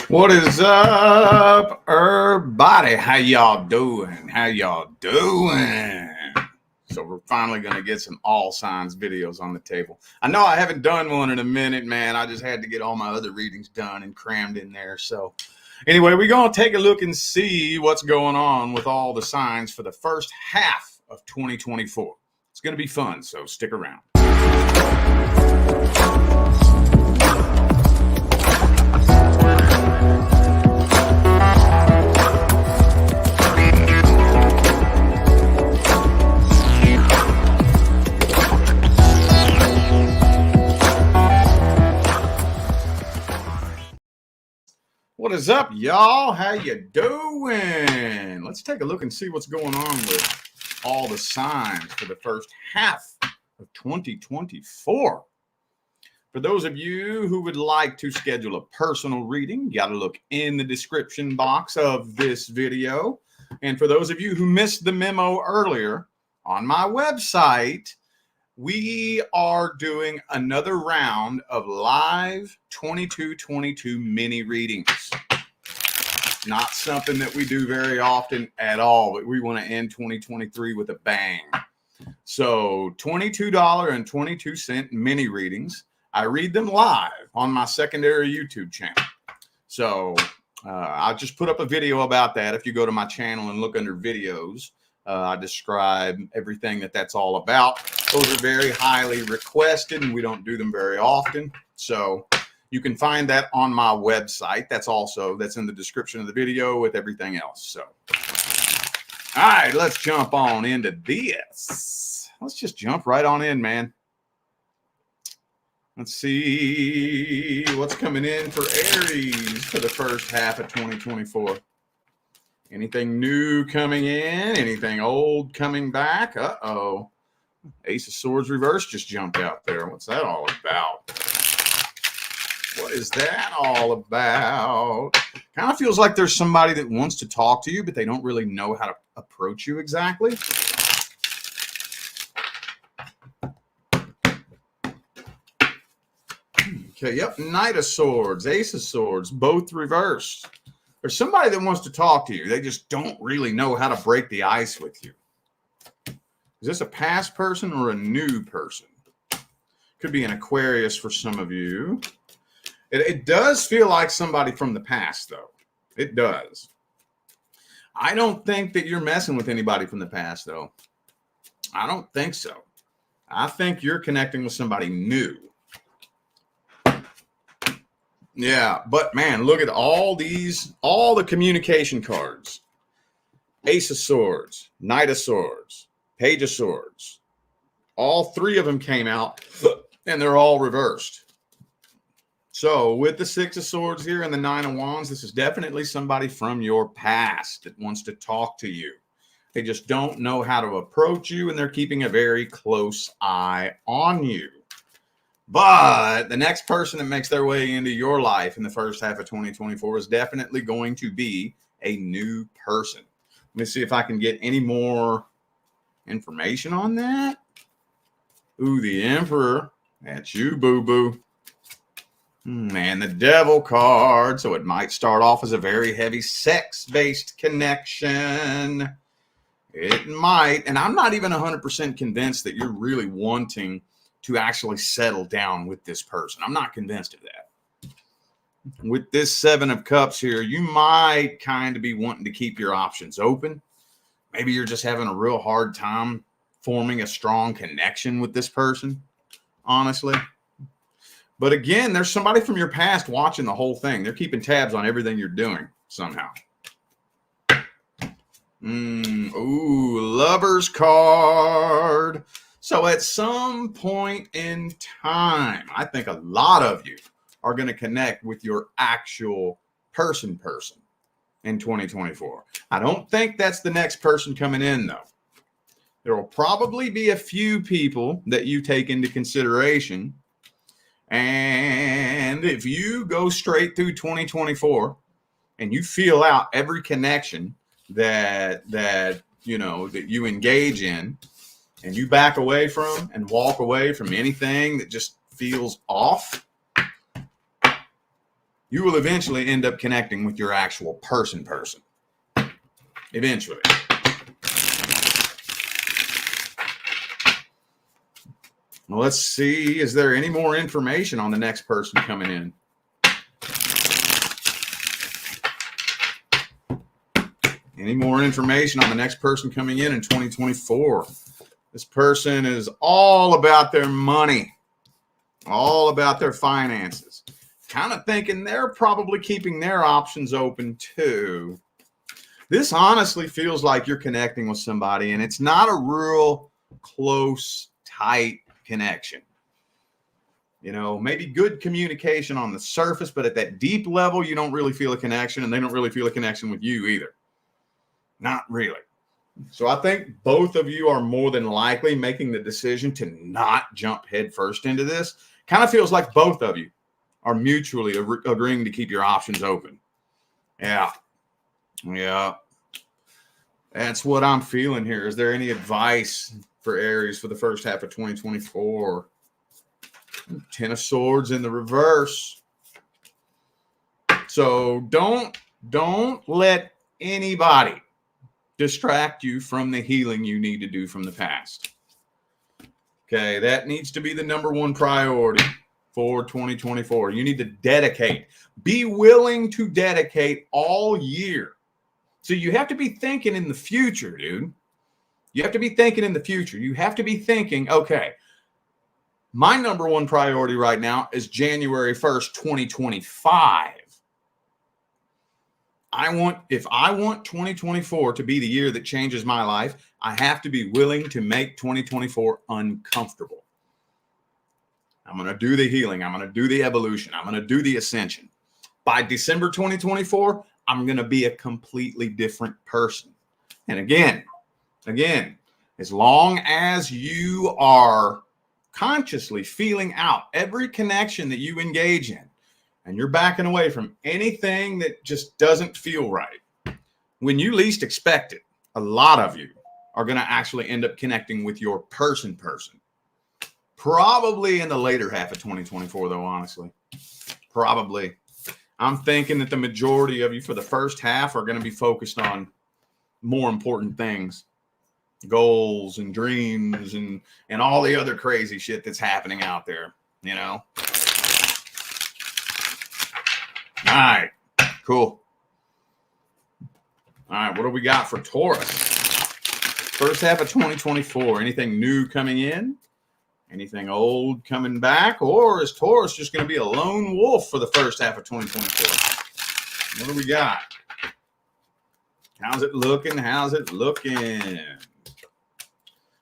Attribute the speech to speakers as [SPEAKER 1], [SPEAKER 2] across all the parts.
[SPEAKER 1] What is up, everybody? How y'all doing? How y'all doing? So we're finally going to get some all signs videos on the table. I know I haven't done one in a minute, man. I just had to get all my other readings done and crammed in there. So anyway, we're going to take a look and see what's going on with all the signs for the first half of 2024. It's going to be fun, so stick around. What is up, y'all? How you doing? Let's take a look and see what's going on with all the signs for the first half of 2024. For those of you who would like to schedule a personal reading, you got to look in the description box of this video. And for those of you who missed the memo earlier, on my website, we are doing another round of live 2222 mini readings. Not something that we do very often at all, but we want to end 2023 with a bang. So $22.22 mini readings. I read them live on my secondary YouTube channel. So I'll just put up a video about that. If you go to my channel and look under videos, I describe everything that's all about. Those are very highly requested, and we don't do them very often. So you can find that on my website. That's in the description of the video with everything else. So, all right, let's jump on into this. Let's just jump right on in, man. Let's see what's coming in for Aries for the first half of 2024. Anything new coming in? Anything old coming back? Uh-oh. Ace of Swords reverse just jumped out there. What's that all about? What is that all about? Kind of feels like there's somebody that wants to talk to you, but they don't really know how to approach you exactly. Okay, yep, Knight of Swords, Ace of Swords, both reversed. There's somebody that wants to talk to you. They just don't really know how to break the ice with you. Is this a past person or a new person? Could be an Aquarius for some of you. It does feel like somebody from the past, though. It does. I don't think that you're messing with anybody from the past, though. I don't think so. I think you're connecting with somebody new. Yeah, but man, look at all the communication cards. Ace of Swords, Knight of Swords, Page of Swords. All three of them came out, and they're all reversed. So with the Six of Swords here and the Nine of Wands, this is definitely somebody from your past that wants to talk to you. They just don't know how to approach you, and they're keeping a very close eye on you. But the next person that makes their way into your life in the first half of 2024 is definitely going to be a new person. Let me see if I can get any more information on that. Ooh, the Emperor. That's you, boo-boo. And the Devil card. So it might start off as a very heavy sex-based connection. It might. And I'm not even 100% convinced that you're really wanting to actually settle down with this person. I'm not convinced of that. With this Seven of Cups here, you might kind of be wanting to keep your options open. Maybe you're just having a real hard time forming a strong connection with this person, honestly. But again, there's somebody from your past watching the whole thing. They're keeping tabs on everything you're doing somehow. Ooh, Lover's card. So at some point in time, I think a lot of you are going to connect with your actual person in 2024. I don't think that's the next person coming in, though. There will probably be a few people that you take into consideration. And if you go straight through 2024 and you feel out every connection that you engage in, and you back away from and walk away from anything that just feels off, you will eventually end up connecting with your actual person. Eventually. Well, let's see. Is there any more information on the next person coming in? Any more information on the next person coming in 2024? This person is all about their money, all about their finances. Kind of thinking they're probably keeping their options open too. This honestly feels like you're connecting with somebody, and it's not a real close, tight connection. You know, maybe good communication on the surface, but at that deep level, you don't really feel a connection, and they don't really feel a connection with you either. Not really. So I think both of you are more than likely making the decision to not jump headfirst into this. Kind of feels like both of you are mutually agreeing to keep your options open. Yeah. That's what I'm feeling here. Is there any advice for Aries for the first half of 2024? 10 of Swords in the reverse. So don't let anybody distract you from the healing you need to do from the past. Okay, that needs to be the number one priority for 2024. You need to dedicate. Be willing to dedicate all year. So you have to be thinking in the future, dude. You have to be thinking in the future. You have to be thinking, okay, my number one priority right now is January 1st, 2025. If I want 2024 to be the year that changes my life, I have to be willing to make 2024 uncomfortable. I'm going to do the healing. I'm going to do the evolution. I'm going to do the ascension. By December 2024, I'm going to be a completely different person. And again, as long as you are consciously feeling out every connection that you engage in, and you're backing away from anything that just doesn't feel right, when you least expect it, a lot of you are going to actually end up connecting with your person. Probably in the later half of 2024, though, honestly. Probably. I'm thinking that the majority of you for the first half are going to be focused on more important things. Goals and dreams and all the other crazy shit that's happening out there, you know? All right, cool. All right, what do we got for Taurus? First half of 2024, anything new coming in? Anything old coming back? Or is Taurus just going to be a lone wolf for the first half of 2024? What do we got? How's it looking?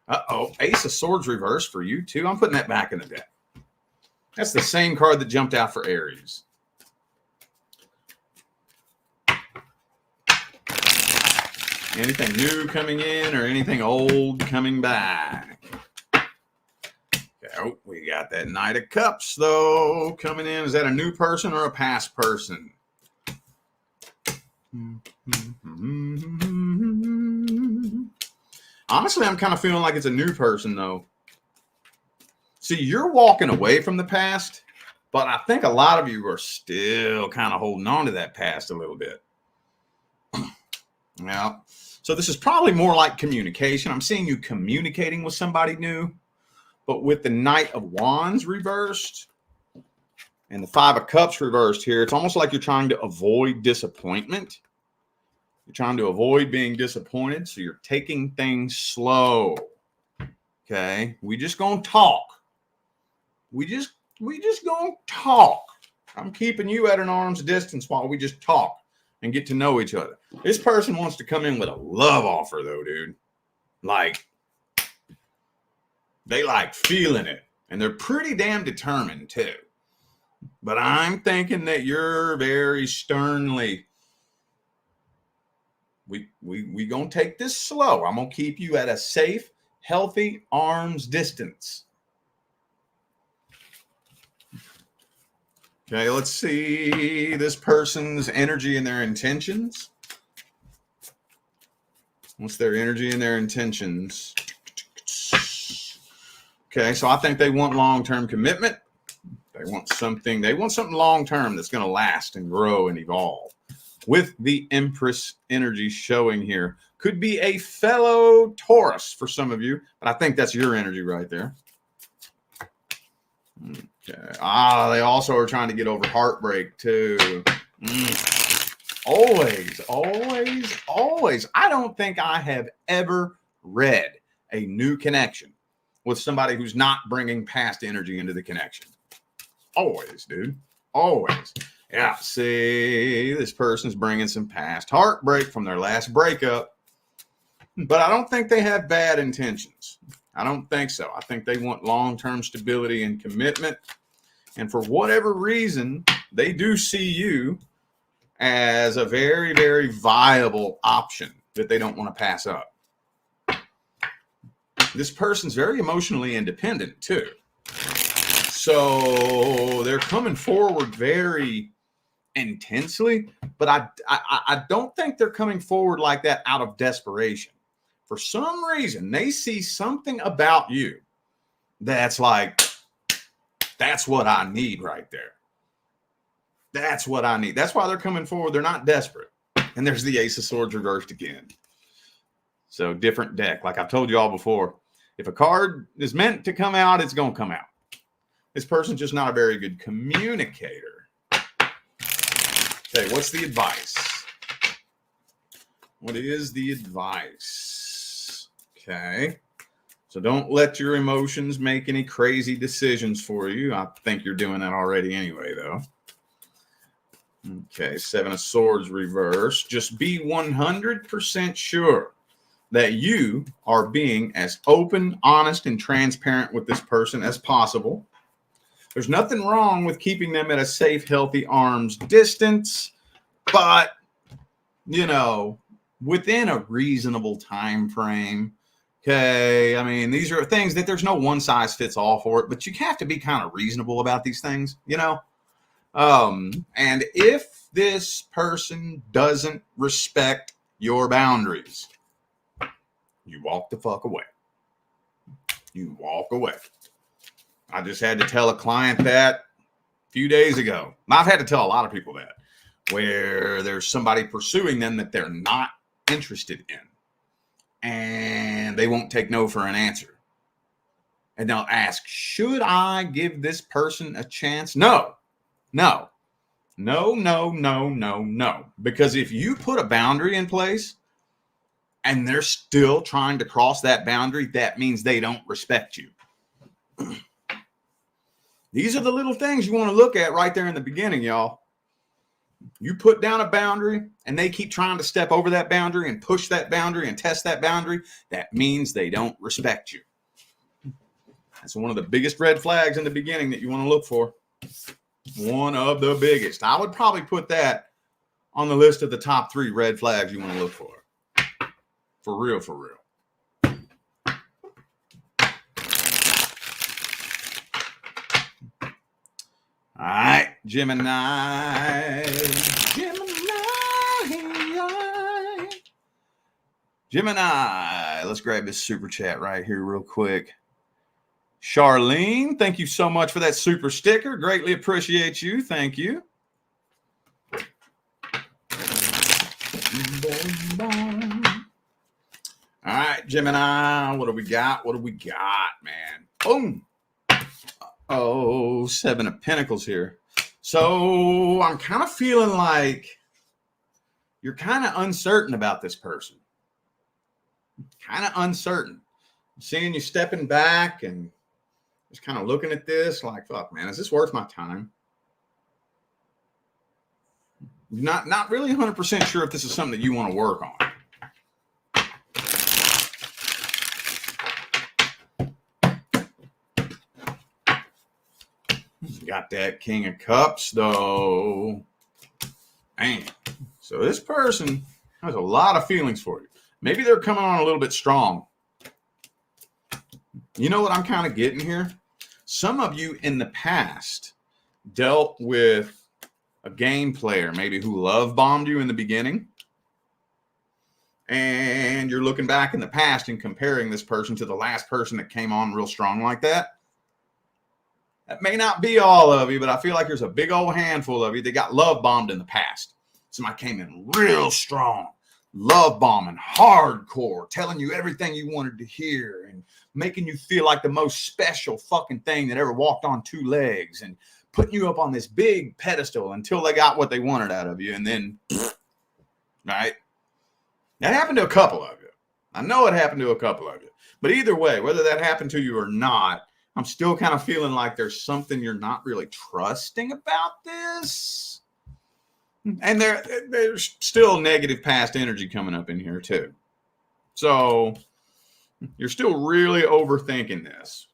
[SPEAKER 1] Uh-oh, Ace of Swords reversed for you too. I'm putting that back in the deck. That's the same card that jumped out for Aries. Anything new coming in or anything old coming back? Oh, we got that Knight of Cups, though, coming in. Is that a new person or a past person? Honestly, I'm kind of feeling like it's a new person, though. See, you're walking away from the past, but I think a lot of you are still kind of holding on to that past a little bit. Yeah. So this is probably more like communication. I'm seeing you communicating with somebody new, but with the Knight of Wands reversed and the Five of Cups reversed here, it's almost like you're trying to avoid disappointment. You're trying to avoid being disappointed, so you're taking things slow. Okay? We just gonna talk. We just gonna talk. I'm keeping you at an arm's distance while we just talk and get to know each other. This person wants to come in with a love offer, though, dude. Like, they like feeling it, and they're pretty damn determined, too. But I'm thinking that you're very sternly, we gonna take this slow. I'm gonna keep you at a safe, healthy arm's distance. Okay, let's see this person's energy and their intentions. What's their energy and their intentions? Okay, so I think they want long-term commitment. They want something long-term that's going to last and grow and evolve. With the Empress energy showing here. Could be a fellow Taurus for some of you, but I think that's your energy right there. Okay. They also are trying to get over heartbreak too. Always, always, always. I don't think I have ever read a new connection with somebody who's not bringing past energy into the connection. Always, dude. Always. Yeah, see, this person's bringing some past heartbreak from their last breakup. But I don't think they have bad intentions. I don't think so. I think they want long-term stability and commitment. And for whatever reason, they do see you as a very, very viable option that they don't want to pass up. This person's very emotionally independent too. So they're coming forward very intensely, but I don't think they're coming forward like that out of desperation. For some reason, they see something about you that's like, that's what I need right there. That's what I need. That's why they're coming forward. They're not desperate. And there's the Ace of Swords reversed again. So different deck. Like I've told you all before, if a card is meant to come out, it's going to come out. This person's just not a very good communicator. Okay, what's the advice? What is the advice? Okay. So don't let your emotions make any crazy decisions for you. I think you're doing that already anyway, though. Okay, Seven of Swords reverse. Just be 100% sure that you are being as open, honest, and transparent with this person as possible. There's nothing wrong with keeping them at a safe, healthy arm's distance, but, you know, within a reasonable time frame. Okay, I mean, these are things that there's no one size fits all for it, but you have to be kind of reasonable about these things, you know? And if this person doesn't respect your boundaries, you walk the fuck away. You walk away. I just had to tell a client that a few days ago. I've had to tell a lot of people that, where there's somebody pursuing them that they're not interested in. And they won't take no for an answer. And they'll ask, should I give this person a chance? No. No. No, no, no, no, no. Because if you put a boundary in place and they're still trying to cross that boundary, that means they don't respect you. These are the little things you want to look at right there in the beginning, y'all. You put down a boundary and they keep trying to step over that boundary and push that boundary and test that boundary. That means they don't respect you. That's one of the biggest red flags in the beginning that you want to look for. One of the biggest. I would probably put that on the list of the top 3 red flags you want to look for. For real, for real. All right, Gemini. Gemini. Let's grab this super chat right here real quick. Charlene, thank you so much for that super sticker. Greatly appreciate you. Thank you. All right, Gemini. What do we got? What do we got, man? Boom. Oh, 7 of Pentacles here. So I'm kind of feeling like you're kind of uncertain about this person. Kind of uncertain. I'm seeing you stepping back and just kind of looking at this like, fuck, man, is this worth my time? Not really 100% sure if this is something that you want to work on. Got that King of Cups, though. Man. So this person has a lot of feelings for you. Maybe they're coming on a little bit strong. You know what I'm kind of getting here? Some of you in the past dealt with a game player, maybe who love bombed you in the beginning. And you're looking back in the past and comparing this person to the last person that came on real strong like that. That may not be all of you, but I feel like there's a big old handful of you that got love bombed in the past. Somebody came in real strong, love bombing, hardcore, telling you everything you wanted to hear and making you feel like the most special fucking thing that ever walked on two legs and putting you up on this big pedestal until they got what they wanted out of you. And then, right? That happened to a couple of you. I know it happened to a couple of you. But either way, whether that happened to you or not, I'm still kind of feeling like there's something you're not really trusting about this. And there's still negative past energy coming up in here too. So you're still really overthinking this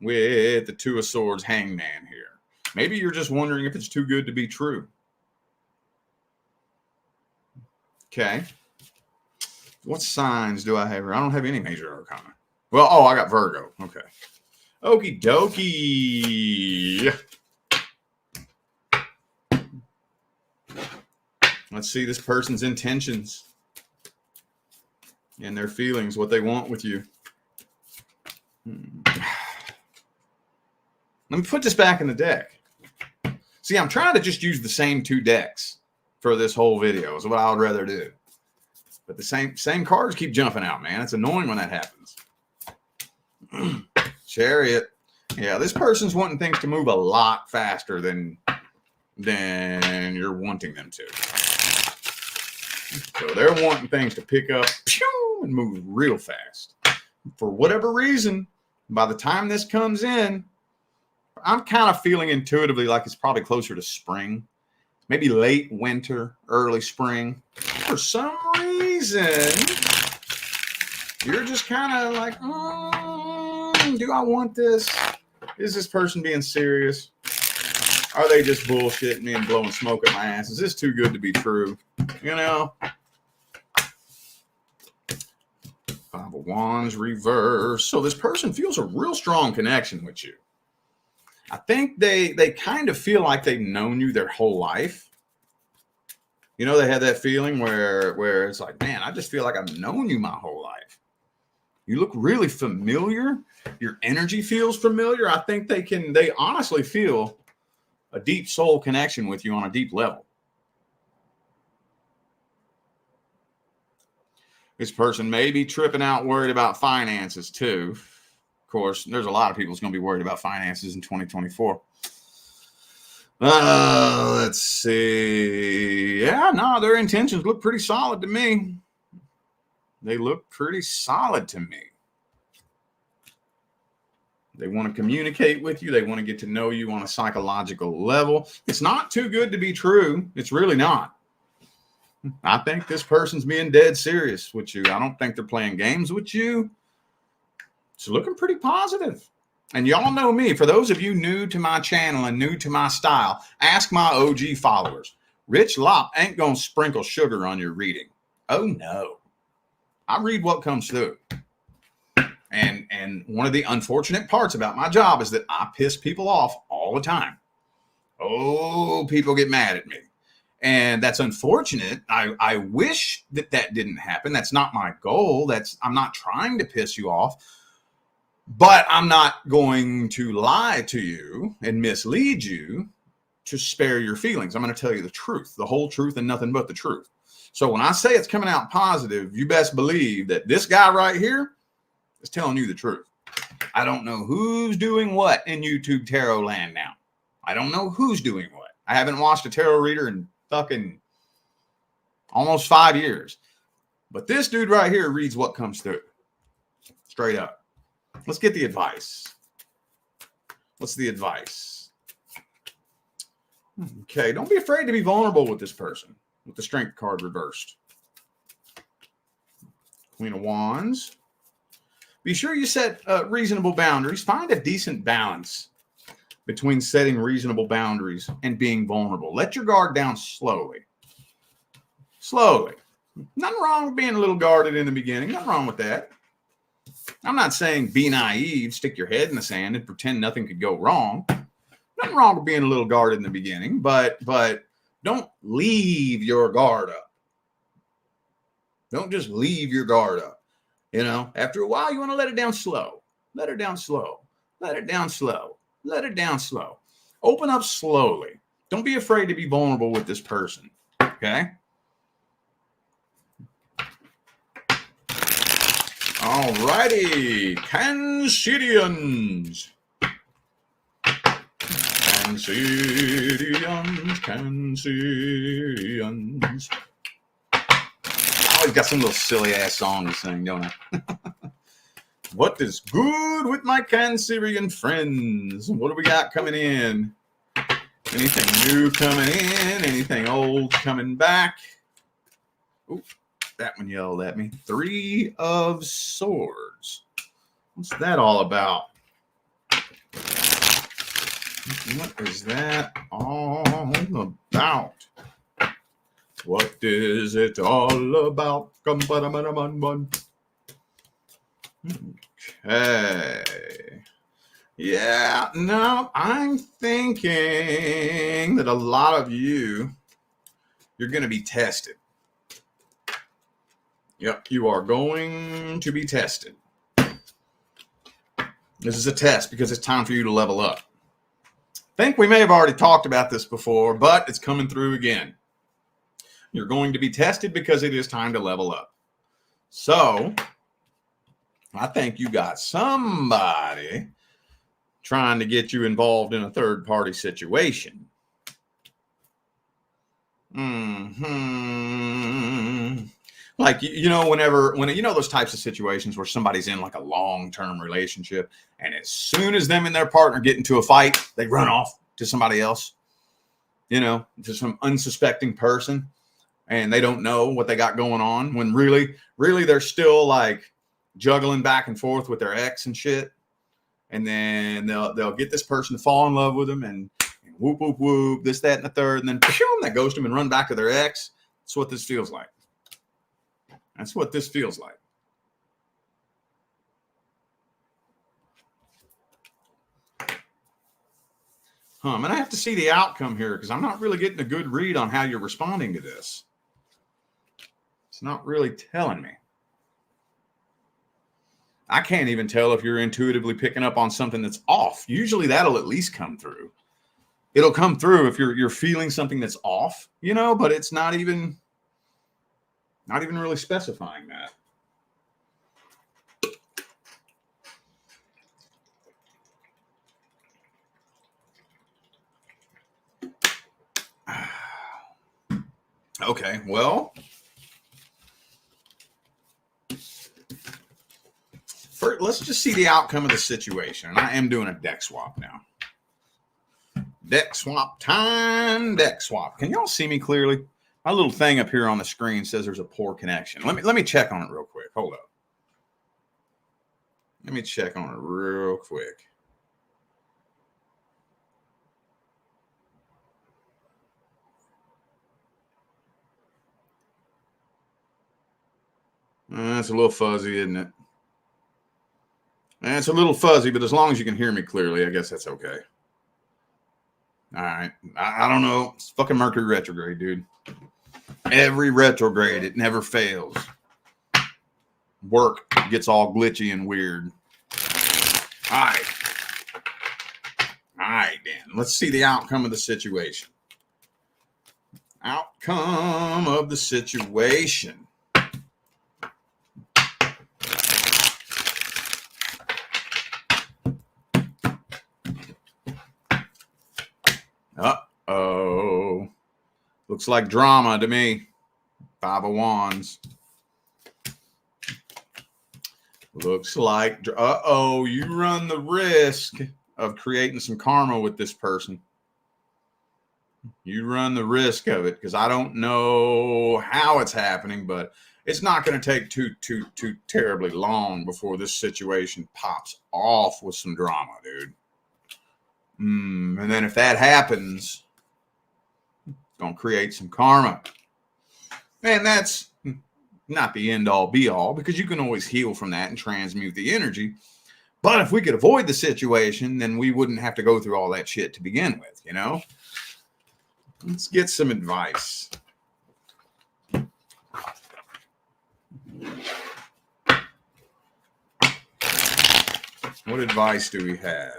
[SPEAKER 1] with the Two of Swords hangman here. Maybe you're just wondering if it's too good to be true. Okay. What signs do I have here? I don't have any major arcana. Well, I got Virgo. Okay. Okie dokie. Let's see this person's intentions and their feelings, what they want with you. Let me put this back in the deck. See, I'm trying to just use the same two decks for this whole video is what I would rather do. But the same cards keep jumping out, man. It's annoying when that happens. Chariot. Yeah, this person's wanting things to move a lot faster than you're wanting them to. So they're wanting things to pick up and move real fast. For whatever reason, by the time this comes in, I'm kind of feeling intuitively like it's probably closer to spring. Maybe late winter, early spring. For some reason, you're just kind of like, do I want this? Is this person being serious? Are they just bullshitting me and blowing smoke at my ass? Is this too good to be true? You know? Five of Wands reverse. So this person feels a real strong connection with you. I think they kind of feel like they've known you their whole life. You know, they have that feeling where it's like, man, I just feel like I've known you my whole life. You look really familiar. Your energy feels familiar. I think they honestly feel a deep soul connection with you on a deep level. This person may be tripping out, worried about finances too. Of course, there's a lot of people who's going to be worried about finances in 2024. Let's see. Yeah, no, their intentions look pretty solid to me. They look pretty solid to me. They want to communicate with you. They want to get to know you on a psychological level. It's not too good to be true. It's really not. I think this person's being dead serious with you. I don't think they're playing games with you. It's looking pretty positive. And y'all know me. For those of you new to my channel and new to my style, ask my OG followers. Rich Lopp ain't going to sprinkle sugar on your reading. Oh, no. I read what comes through. And one of the unfortunate parts about my job is that I piss people off all the time. Oh, people get mad at me. And that's unfortunate. I wish that didn't happen. That's not my goal. I'm not trying to piss you off. But I'm not going to lie to you and mislead you to spare your feelings. I'm going to tell you the truth, the whole truth and nothing but the truth. So when I say it's coming out positive, you best believe that this guy right here is telling you the truth. I don't know who's doing what in YouTube tarot land now. I don't know who's doing what. I haven't watched a tarot reader in fucking almost 5 years. But this dude right here reads what comes through. Straight up. Let's get the advice. What's the advice? Okay, don't be afraid to be vulnerable with this person, with the Strength card reversed. Queen of Wands. Be sure you set reasonable boundaries. Find a decent balance between setting reasonable boundaries and being vulnerable. Let your guard down slowly. Slowly. Nothing wrong with being a little guarded in the beginning. Nothing wrong with that. I'm not saying be naive, stick your head in the sand and pretend nothing could go wrong. Nothing wrong with being a little guarded in the beginning, but don't leave your guard up. Don't just leave your guard up. You know, after a while, you want to let it down slow. Let it down slow. Let it down slow. let it down slow. Open up slowly. Don't be afraid to be vulnerable with this person. Okay? All righty. Cancerians. Cancerians. I always got some little silly ass song to sing, don't I? What is good with my Cancerian friends? What do we got coming in? Anything new coming in? Anything old coming back? Ooh, that one yelled at me. 3 of Swords. What's that all about? What is that all about? What is it all about? Okay. Yeah, no, I'm thinking that a lot of you're going to be tested. Yep, you are going to be tested. This is a test because it's time for you to level up. I think we may have already talked about this before, but it's coming through again. You're going to be tested because it is time to level up. So, I think you got somebody trying to get you involved in a third-party situation. Like, you know, when you know those types of situations where somebody's in like a long-term relationship, and as soon as them and their partner get into a fight, they run off to somebody else, you know, to some unsuspecting person, and they don't know what they got going on, when really they're still like juggling back and forth with their ex and shit. And then they'll get this person to fall in love with them, and whoop, whoop, whoop, this, that, and the third, and then they ghost them and run back to their ex. That's what this feels like. That's what this feels like. I'm going to have to see the outcome here because I'm not really getting a good read on how you're responding to this. It's not really telling me. I can't even tell if you're intuitively picking up on something that's off. Usually that'll at least come through. It'll come through if you're feeling something that's off, you know, but it's not even really specifying that. Okay, well, first, let's just see the outcome of the situation. And I am doing a deck swap now. Deck swap time, deck swap. Can y'all see me clearly? My little thing up here on the screen says there's a poor connection. Let me check on it real quick. Hold up. Let me check on it real quick. It's a little fuzzy, isn't it? It's a little fuzzy, but as long as you can hear me clearly, I guess that's okay. All right. I don't know. It's fucking Mercury retrograde, dude. Every retrograde, it never fails. Work gets all glitchy and weird. All right. All right, Dan. Let's see the outcome of the situation. Outcome of the situation. Uh-oh. Looks like drama to me. 5 of Wands. Looks like, uh-oh, you run the risk of creating some karma with this person. You run the risk of it, because I don't know how it's happening, but it's not going to take too terribly long before this situation pops off with some drama, dude. And then if that happens, it's going to create some karma. And that's not the end all be all, because you can always heal from that and transmute the energy. But if we could avoid the situation, then we wouldn't have to go through all that shit to begin with, you know? Let's get some advice. What advice do we have?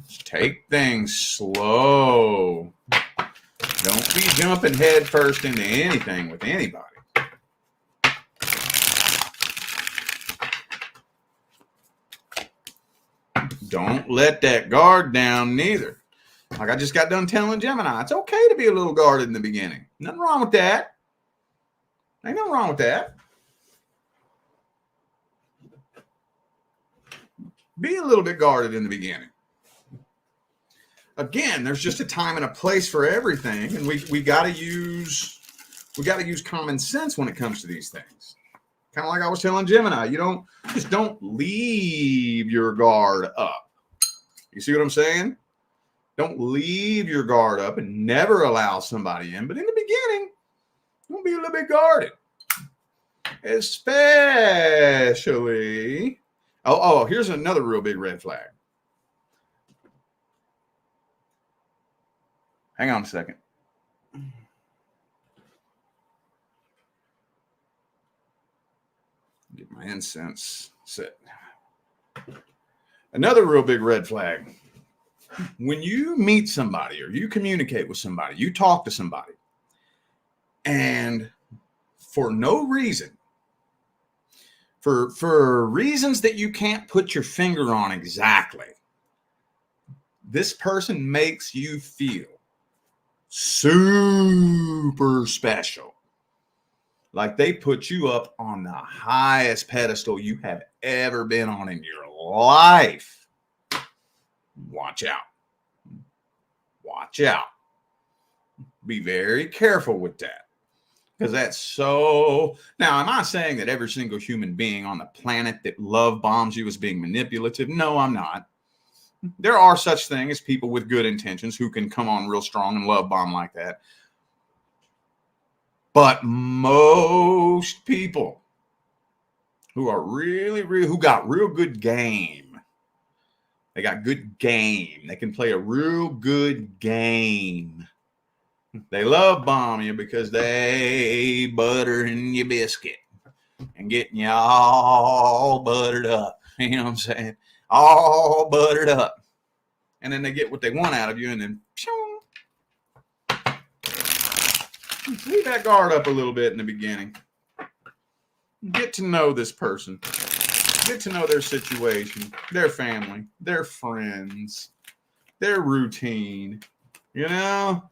[SPEAKER 1] Just take things slow. Don't be jumping head first into anything with anybody. Don't let that guard down neither. Like I just got done telling Gemini, it's okay to be a little guarded in the beginning. Nothing wrong with that. Ain't nothing wrong with that. Be a little bit guarded in the beginning. Again, there's just a time and a place for everything, and we got to use common sense when it comes to these things. Kind of like I was telling Gemini, you just don't leave your guard up. You see what I'm saying? Don't leave your guard up and never allow somebody in. But in the beginning, don't be a little bit guarded. Especially, here's another real big red flag. Hang on a second. Get my incense set. Another real big red flag. When you meet somebody or you communicate with somebody, you talk to somebody, and for no reason, for reasons that you can't put your finger on exactly, this person makes you feel super special. Like they put you up on the highest pedestal you have ever been on in your life. Watch out. Watch out. Be very careful with that. Because that's so... Now, am I saying that every single human being on the planet that love bombs you is being manipulative? No, I'm not. There are such things as people with good intentions who can come on real strong and love bomb like that. But most people who are who got real good game, they got good game. They can play a real good game. They love bomb you because they buttering your biscuit and getting you all buttered up. You know what I'm saying? All buttered up. And then they get what they want out of you, and then leave that guard up a little bit in the beginning. Get to know this person. Get to know their situation, their family, their friends, their routine. You know?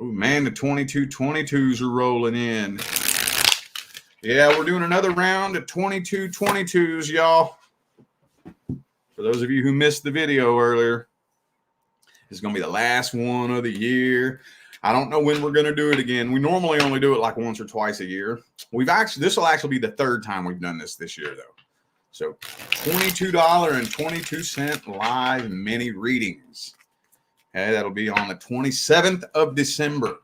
[SPEAKER 1] Oh, man, the 22-22s are rolling in. Yeah, we're doing another round of 22-22s, y'all. For those of you who missed the video earlier, this is going to be the last one of the year. I don't know when we're going to do it again. We normally only do it like once or twice a year. This will actually be the third time we've done this year, though. So $22.22 live mini readings. Okay, that'll be on the 27th of December.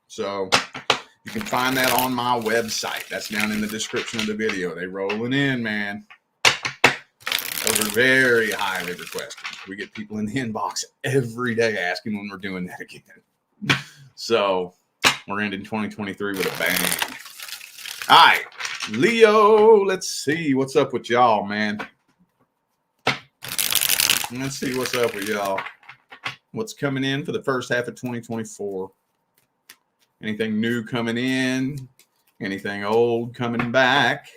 [SPEAKER 1] So you can find that on my website. That's down in the description of the video. They rolling in, man. Those are very highly requested. We get people in the inbox every day asking when we're doing that again. So we're ending 2023 with a bang. All right, Leo, let's see what's up with y'all, man. Let's see what's up with y'all. What's coming in for the first half of 2024? Anything new coming in? Anything old coming back?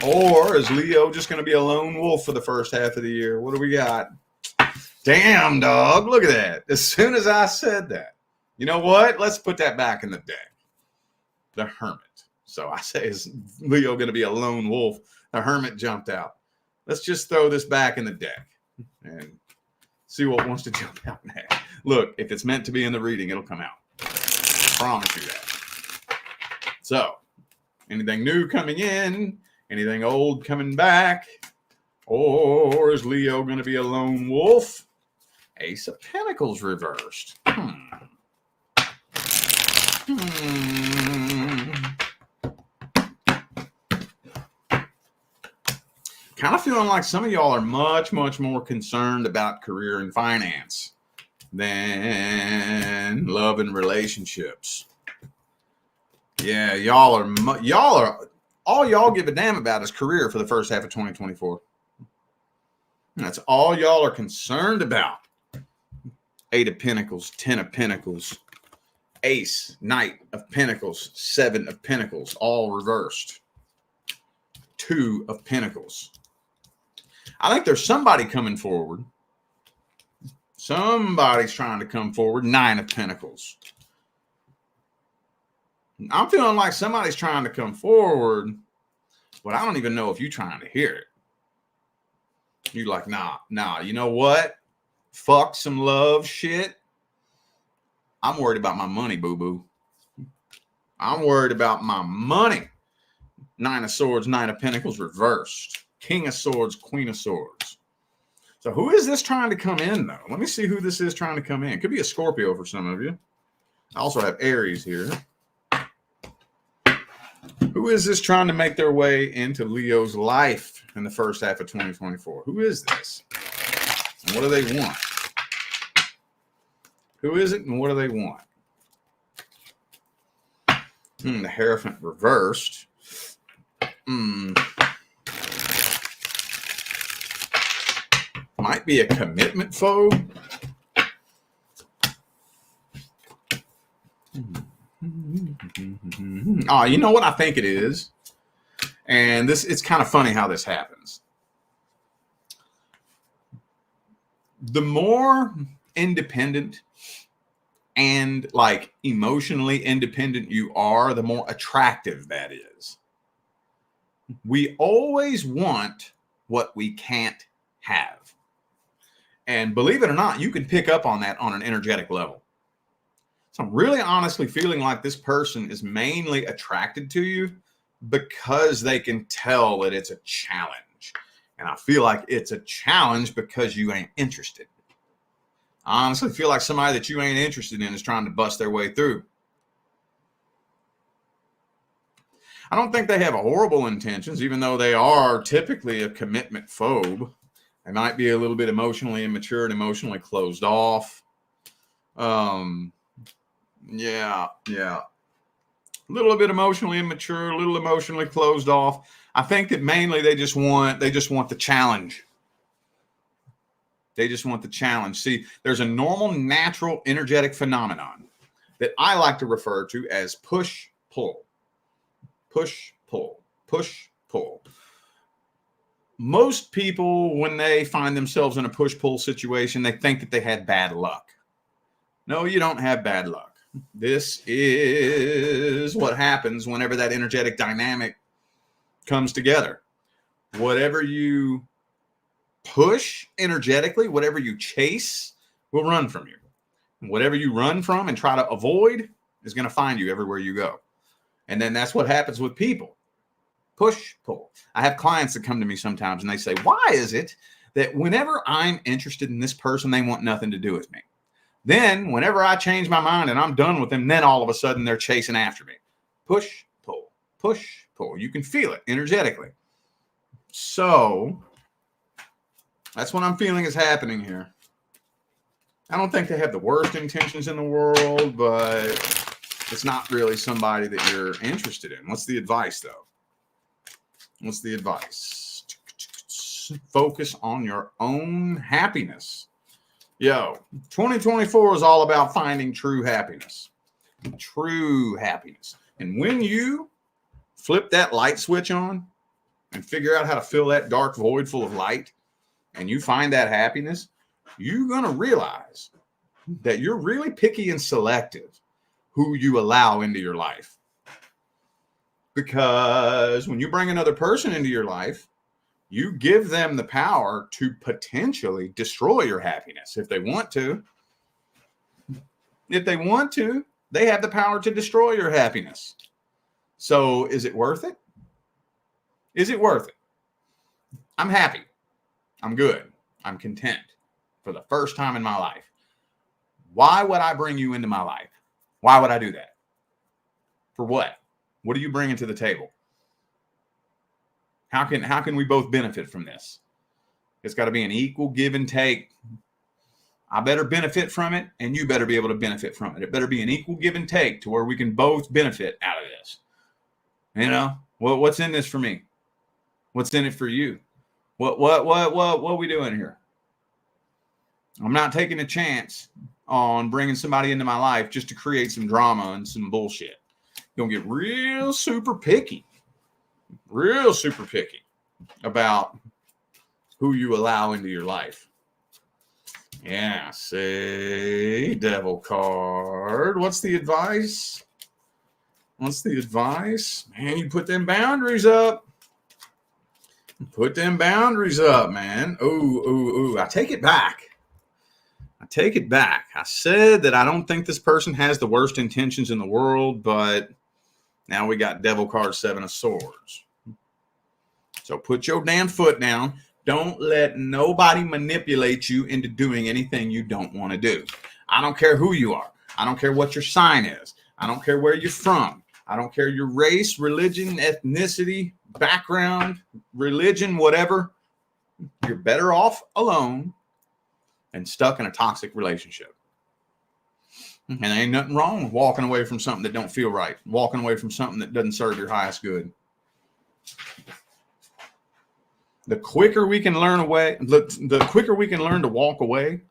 [SPEAKER 1] Or is Leo just going to be a lone wolf for the first half of the year? What do we got? Damn, dog. Look at that. As soon as I said that, you know what? Let's put that back in the deck. The Hermit. So I say, is Leo going to be a lone wolf? The Hermit jumped out. Let's just throw this back in the deck and see what wants to jump out next. Look, if it's meant to be in the reading, it'll come out. I promise you that. So, anything new coming in? Anything old coming back? Or is Leo going to be a lone wolf? Ace of Pentacles reversed. Kind of feeling like some of y'all are much, much more concerned about career and finance than love and relationships. Yeah, all y'all give a damn about is career for the first half of 2024. That's all y'all are concerned about. 8 of Pentacles, 10 of Pentacles, Ace, Knight of Pentacles, 7 of Pentacles, all reversed. 2 of Pentacles. I think there's somebody coming forward. Somebody's trying to come forward. 9 of Pentacles. I'm feeling like somebody's trying to come forward, but I don't even know if you're trying to hear it. You're like, nah, you know what? Fuck some love shit. I'm worried about my money, boo-boo. I'm worried about my money. 9 of Swords, 9 of Pentacles reversed. King of Swords, Queen of Swords. So who is this trying to come in, though? Let me see who this is trying to come in. Could be a Scorpio for some of you. I also have Aries here. Who is this trying to make their way into Leo's life in the first half of 2024? Who is this? And what do they want? Who is it and what do they want? The Hierophant reversed. Might be a commitment foe. Oh, you know what I think it is? And it's kind of funny how this happens. The more independent and like emotionally independent you are, the more attractive that is. We always want what we can't have. And believe it or not, you can pick up on that on an energetic level. So I'm really honestly feeling like this person is mainly attracted to you because they can tell that it's a challenge. And I feel like it's a challenge because you ain't interested. I honestly feel like somebody that you ain't interested in is trying to bust their way through. I don't think they have horrible intentions, even though they are typically a commitment phobe. They might be a little bit emotionally immature and emotionally closed off. Yeah. A little bit emotionally immature, a little emotionally closed off. I think that mainly they just want the challenge. They just want the challenge. See, there's a normal, natural, energetic phenomenon that I like to refer to as push-pull. Push-pull. Push-pull. Most people, when they find themselves in a push-pull situation, they think that they had bad luck. No, you don't have bad luck. This is what happens whenever that energetic dynamic comes together. Whatever you push energetically, whatever you chase will run from you. Whatever you run from and try to avoid is going to find you everywhere you go. And then that's what happens with people. Push, pull. I have clients that come to me sometimes and they say, why is it that whenever I'm interested in this person, they want nothing to do with me? Then whenever I change my mind and I'm done with them, then all of a sudden they're chasing after me. Push, pull, push, pull. You can feel it energetically. So that's what I'm feeling is happening here. I don't think they have the worst intentions in the world, but it's not really somebody that you're interested in. What's the advice, though? What's the advice? Focus on your own happiness. 2024 is all about finding true happiness. True happiness. And when you flip that light switch on and figure out how to fill that dark void full of light, and you find that happiness, you're going to realize that you're really picky and selective who you allow into your life. Because when you bring another person into your life, you give them the power to potentially destroy your happiness if they want to. If they want to, they have the power to destroy your happiness. So is it worth it? Is it worth it? I'm happy. I'm good. I'm content for the first time in my life. Why would I bring you into my life? Why would I do that? For what? What are you bringing to the table? How can we both benefit from this? It's got to be an equal give and take. I better benefit from it, and you better be able to benefit from it. It better be an equal give and take to where we can both benefit out of this. You know, well, what's in this for me? What's in it for you? What are we doing here? I'm not taking a chance on bringing somebody into my life just to create some drama and some bullshit. You're going to get real super picky about who you allow into your life. Yeah, say devil card. What's the advice? Man, you put them boundaries up. Put them boundaries up, man. Ooh. I take it back. I said that I don't think this person has the worst intentions in the world, but now we got devil card, 7 of swords. So put your damn foot down. Don't let nobody manipulate you into doing anything you don't want to do. I don't care who you are. I don't care what your sign is. I don't care where you're from. I don't care your race, religion, ethnicity, background, religion, whatever. You're better off alone and stuck in a toxic relationship. And there ain't nothing wrong with walking away from something that don't feel right. Walking away from something that doesn't serve your highest good. The quicker we can learn to walk away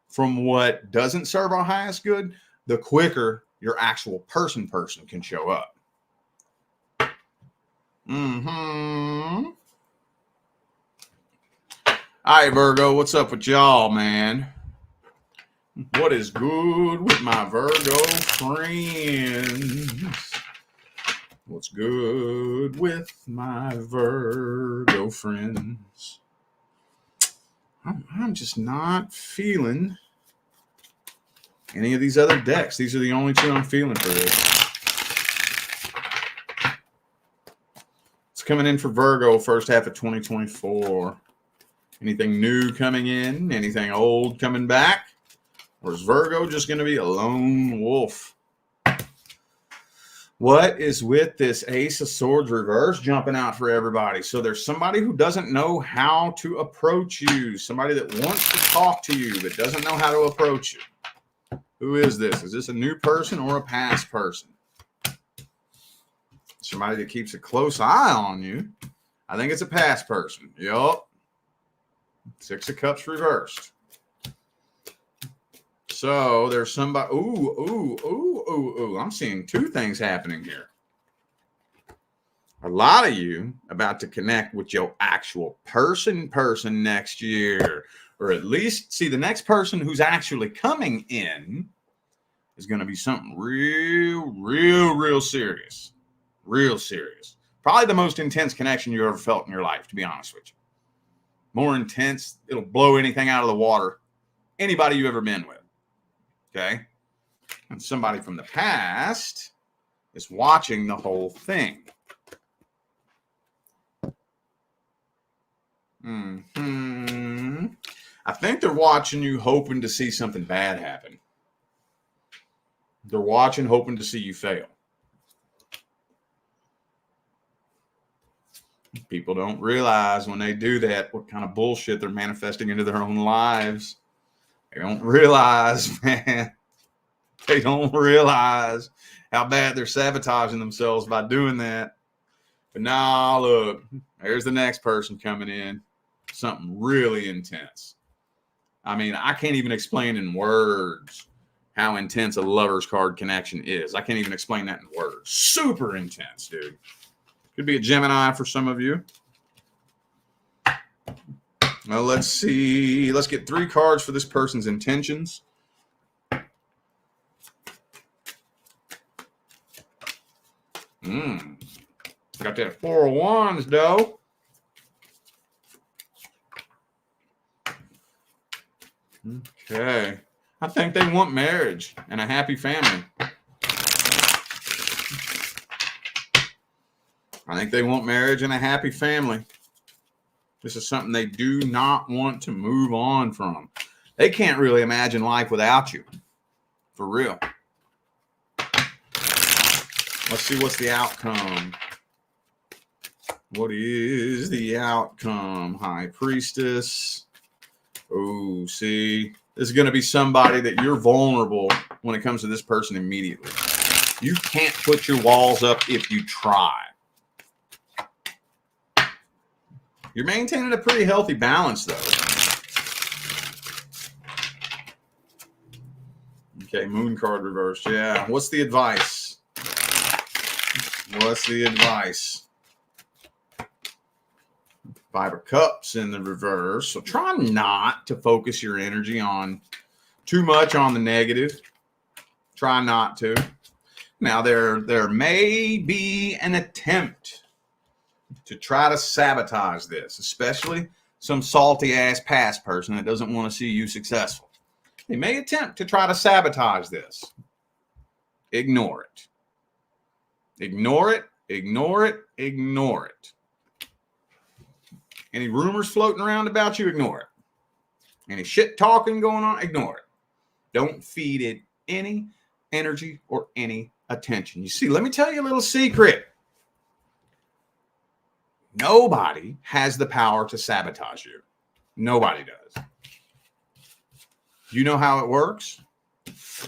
[SPEAKER 1] from what doesn't serve our highest good, the quicker your actual person can show up. All right, Virgo, what's up with y'all, man? What is good with my Virgo friends? What's good with my Virgo friends? I'm just not feeling any of these other decks. These are the only two I'm feeling for this. It's coming in for Virgo first half of 2024. Anything new coming in? Anything old coming back? Or is Virgo just going to be a lone wolf? What is with this Ace of Swords reverse jumping out for everybody? So there's somebody who doesn't know how to approach you. Somebody that wants to talk to you but doesn't know how to approach you. Who is this? Is this a new person or a past person? Somebody that keeps a close eye on you. I think it's a past person. Yup. 6 of Cups reversed. So there's somebody. Ooh. I'm seeing two things happening here. A lot of you about to connect with your actual person next year. Or at least see the next person who's actually coming in is going to be something real serious. Real serious. Probably the most intense connection you ever felt in your life, to be honest with you. More intense. It'll blow anything out of the water. Anybody you've ever been with. Okay? And somebody from the past is watching the whole thing. I think they're watching you hoping to see something bad happen. They're watching hoping to see you fail. People don't realize when they do that what kind of bullshit they're manifesting into their own lives. They don't realize, man. They don't realize how bad they're sabotaging themselves by doing that. But now, look, there's the next person coming in. Something really intense. I mean, I can't even explain in words how intense a lover's card connection is. I can't even explain that in words. Super intense, dude. Could be a Gemini for some of you. Well, let's see. Let's get 3 cards for this person's intentions. Got that 4 of Wands, though. Okay. I think they want marriage and a happy family. I think they want marriage and a happy family. This is something they do not want to move on from. They can't really imagine life without you. For real. Let's see what's the outcome. What is the outcome? High Priestess. Oh, see. This is going to be somebody that you're vulnerable when it comes to this person immediately. You can't put your walls up if you try. You're maintaining a pretty healthy balance, though. Okay, moon card reversed. Yeah. What's the advice? What's the advice? Five of Cups in the reverse. So try not to focus your energy on too much on the negative. Try not to. Now, there may be an attempt to try to sabotage this, especially some salty-ass past person that doesn't want to see you successful. They may attempt to try to sabotage this. Ignore it. Ignore it, ignore it, ignore it. Any rumors floating around about you, ignore it. Any shit talking going on, ignore it. Don't feed it any energy or any attention. You see, let me tell you a little secret. Nobody has the power to sabotage you. Nobody does. You know how it works?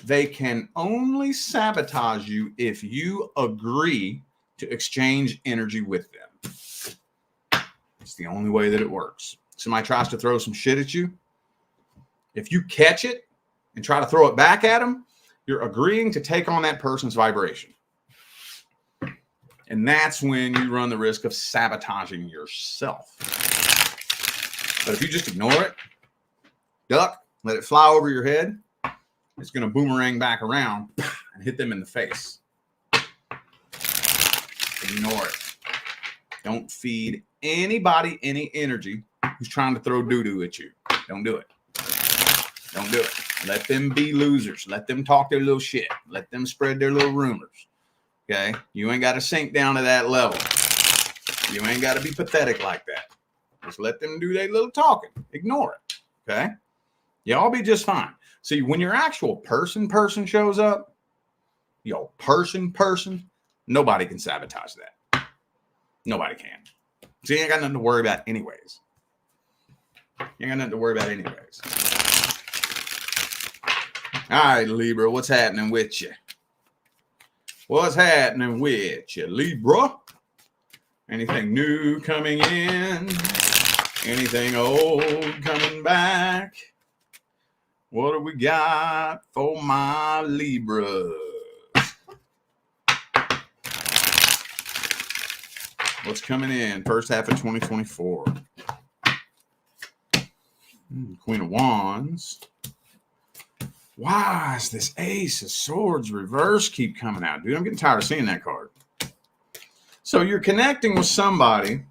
[SPEAKER 1] They can only sabotage you if you agree to exchange energy with them. It's the only way that it works. Somebody tries to throw some shit at you. If you catch it and try to throw it back at them, you're agreeing to take on that person's vibration. And that's when you run the risk of sabotaging yourself. But if you just ignore it, duck, let it fly over your head, it's going to boomerang back around and hit them in the face. Ignore it. Don't feed anybody any energy who's trying to throw doo-doo at you. Don't do it. Don't do it. Let them be losers. Let them talk their little shit. Let them spread their little rumors. Okay? You ain't got to sink down to that level. You ain't got to be pathetic like that. Just let them do their little talking. Ignore it. Okay? Y'all be just fine. See, when your actual person shows up, your person, nobody can sabotage that. Nobody can. So you ain't got nothing to worry about anyways. You ain't got nothing to worry about anyways. All right, Libra, what's happening with you? What's happening with you, Libra? Anything new coming in? Anything old coming back? What do we got for my Libras? What's coming in first half of 2024? Queen of Wands. Why is this Ace of Swords reverse keep coming out? Dude, I'm getting tired of seeing that card. So you're connecting with somebody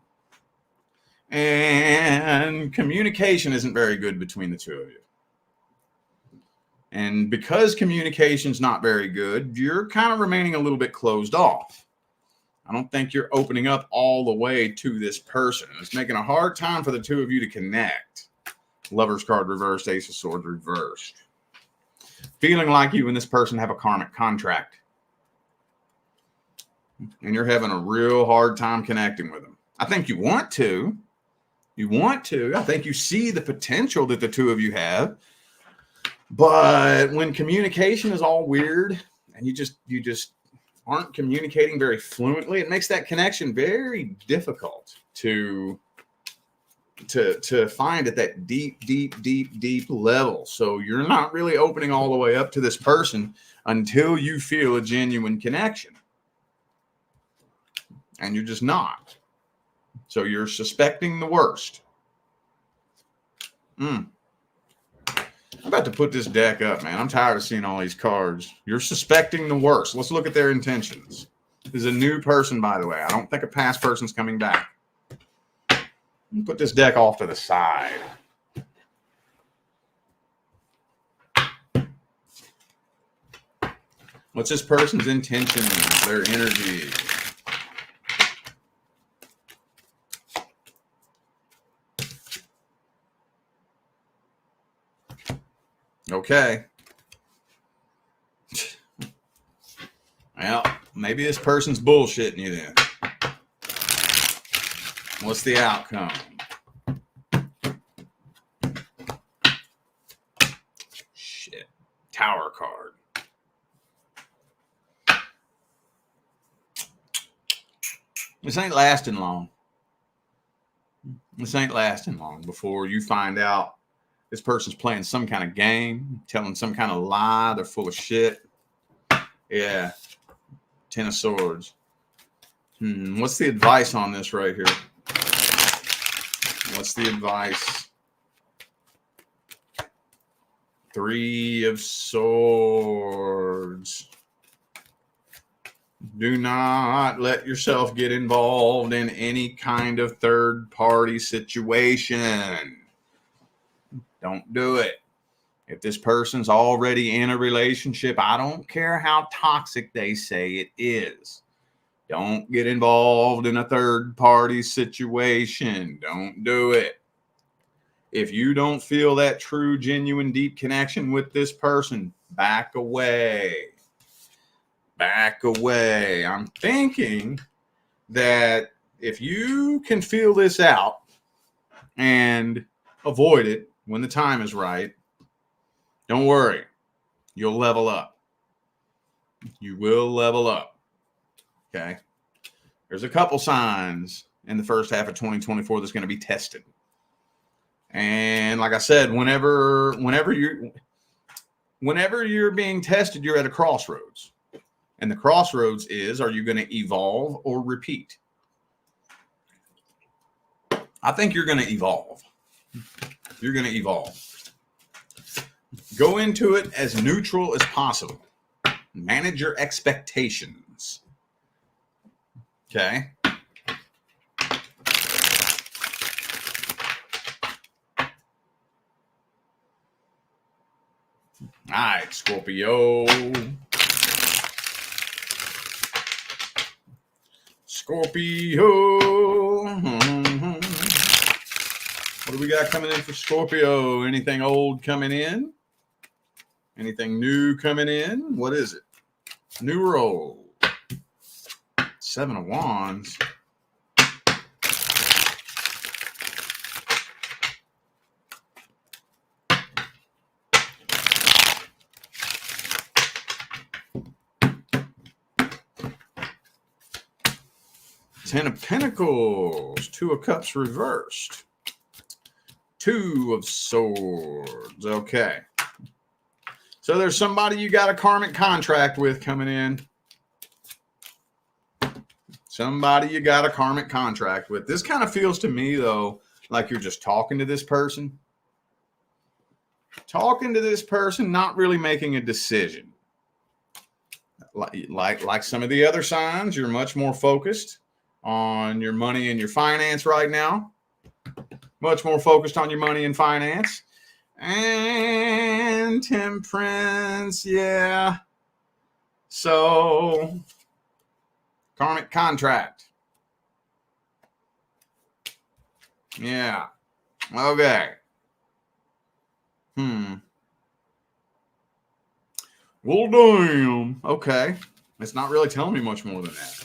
[SPEAKER 1] and communication isn't very good between the two of you. And because communication's not very good, you're kind of remaining a little bit closed off. I don't think you're opening up all the way to this person. It's making a hard time for the two of you to connect. Lover's card reversed, Ace of Swords reversed. Feeling like you and this person have a karmic contract. And you're having a real hard time connecting with them. I think you want to. You want to. I think you see the potential that the two of you have. But when communication is all weird and you just aren't communicating very fluently, it makes that connection very difficult to find at that deep level. So you're not really opening all the way up to this person until you feel a genuine connection. And you're just not. So you're suspecting the worst. I'm about to put this deck up, man. I'm tired of seeing all these cards. You're suspecting the worst. Let's look at their intentions. This is a new person, by the way. I don't think a past person's coming back. Put this deck off to the side. What's this person's intentions, their energy? Okay. Well, maybe this person's bullshitting you then. What's the outcome? Shit. Tower card. This ain't lasting long. This ain't lasting long before you find out this person's playing some kind of game, telling some kind of lie. They're full of shit. Yeah. 10 of Swords. What's the advice on this right here? What's the advice? 3 of Swords. Do not let yourself get involved in any kind of third-party situation. Don't do it. If this person's already in a relationship, I don't care how toxic they say it is. Don't get involved in a third-party situation. Don't do it. If you don't feel that true, genuine, deep connection with this person, back away. Back away. I'm thinking that if you can feel this out and avoid it when the time is right, don't worry. You'll level up. You will level up. Okay. There's a couple signs in the first half of 2024 that's going to be tested. And like I said, whenever you're being tested, you're at a crossroads. And the crossroads is, are you going to evolve or repeat? I think you're going to evolve. You're going to evolve. Go into it as neutral as possible. Manage your expectations. Okay. All right, Scorpio. Scorpio. What do we got coming in for Scorpio? Anything old coming in? Anything new coming in? What is it? New roll. 7 of Wands. Ten of Pentacles. 2 of Cups reversed. 2 of Swords. Okay. So there's somebody you got a karmic contract with coming in. Somebody you got a karmic contract with. This kind of feels to me, though, like you're just talking to this person. Talking to this person, not really making a decision. Like some of the other signs, you're much more focused on your money and your finance right now. Much more focused on your money and finance. And Temperance, yeah. So, karmic contract. Yeah. Okay. Well, damn. Okay. It's not really telling me much more than that.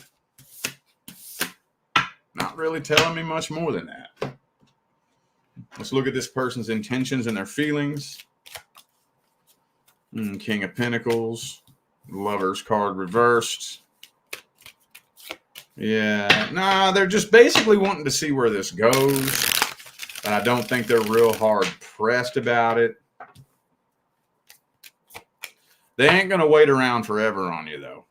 [SPEAKER 1] Not really telling me much more than that. Let's look at this person's intentions and their feelings. King of Pentacles. Lover's card reversed. Yeah. Nah, they're just basically wanting to see where this goes. I don't think they're real hard pressed about it. They ain't going to wait around forever on you, though.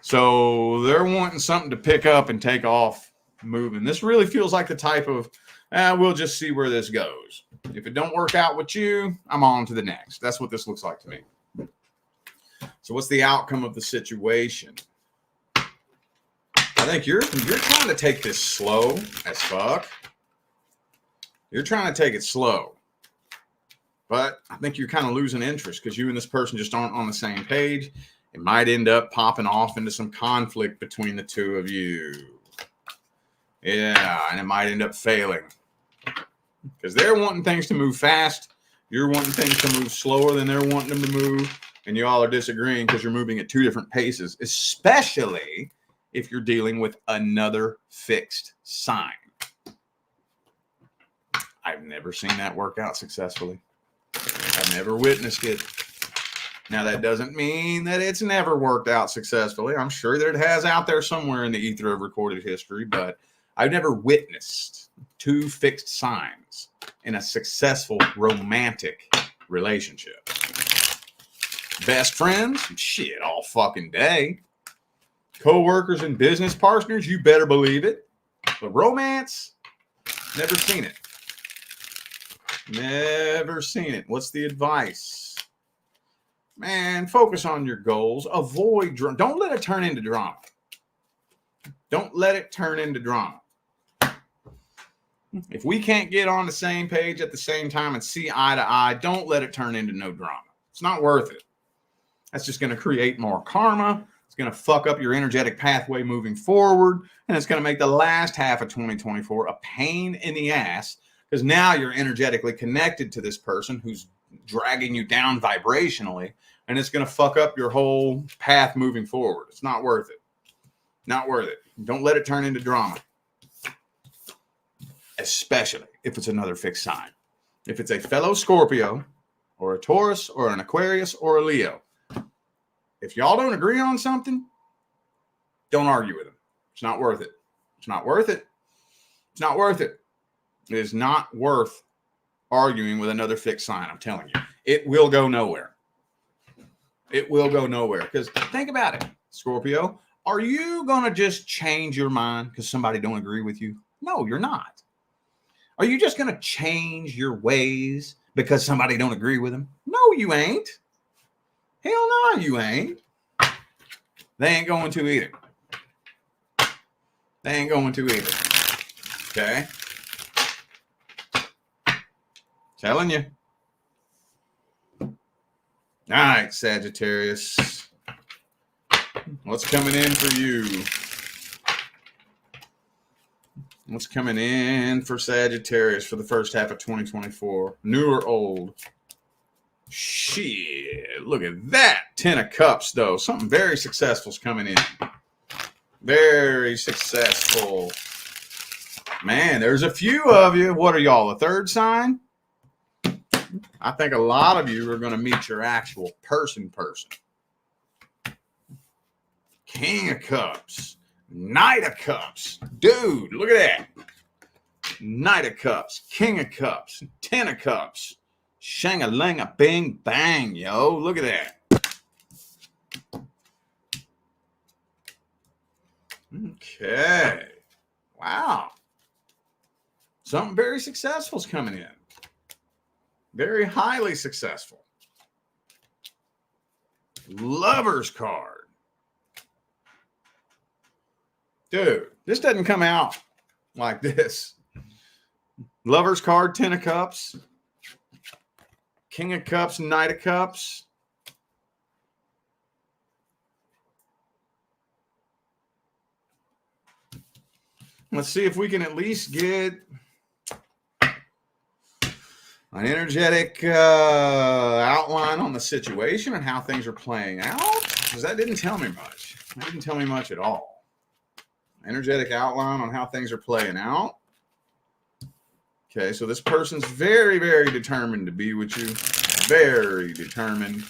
[SPEAKER 1] So they're wanting something to pick up and take off moving. This really feels like the type of, we'll just see where this goes. If it don't work out with you, I'm on to the next. That's what this looks like to me. So what's the outcome of the situation? I think you're trying to take this slow as fuck. You're trying to take it slow. But I think you're kind of losing interest because you and this person just aren't on the same page. It might end up popping off into some conflict between the two of you. Yeah, and it might end up failing. Because they're wanting things to move fast. You're wanting things to move slower than they're wanting them to move. And you all are disagreeing because you're moving at 2 different paces. Especially if you're dealing with another fixed sign. I've never seen that work out successfully. I've never witnessed it. Now, that doesn't mean that it's never worked out successfully. I'm sure that it has out there somewhere in the ether of recorded history, but I've never witnessed two fixed signs in a successful romantic relationship. Best friends? Shit, all fucking day. Co-workers and business partners? You better believe it. But romance? Never seen it. Never seen it. What's the advice? Man, focus on your goals. Avoid drama. Don't let it turn into drama. Don't let it turn into drama. If we can't get on the same page at the same time and see eye to eye, don't let it turn into no drama. It's not worth it. That's just going to create more karma. It's going to fuck up your energetic pathway moving forward. And it's going to make the last half of 2024 a pain in the ass, because now you're energetically connected to this person who's dragging you down vibrationally, and it's going to fuck up your whole path moving forward. It's not worth it. Not worth it. Don't let it turn into drama, especially if it's another fixed sign. If it's a fellow Scorpio or a Taurus or an Aquarius or a Leo, if y'all don't agree on something, don't argue with them. It's not worth it. It's not worth it. It's not worth it. It is not worth arguing with another fixed sign. I'm telling you, it will go nowhere. It will go nowhere. Because think about it, Scorpio. Are you going to just change your mind because somebody don't agree with you? No, you're not. Are you just going to change your ways because somebody don't agree with them? No, you ain't. Hell no, you ain't. They ain't going to either. They ain't going to either. Okay? Telling you. All right, Sagittarius. What's coming in for you? What's coming in for Sagittarius for the first half of 2024? New or old? Shit, look at that. 10 of Cups, though. Something very successful is coming in. Very successful. Man, there's a few of you. What are y'all, a third sign? I think a lot of you are going to meet your actual person. King of Cups. Knight of Cups. Dude, look at that. Knight of Cups. King of Cups. 10 of Cups. Shang-a-lang-a bing bang, yo. Look at that. Okay. Wow. Something very successful is coming in. Very highly successful. Lover's card. Dude, this doesn't come out like this. Lover's card, 10 of Cups. King of Cups, Knight of Cups. Let's see if we can at least get an energetic outline on the situation and how things are playing out, because that didn't tell me much. That didn't tell me much at all. Energetic outline on how things are playing out. Okay, so this person's very, very determined to be with you. Very determined.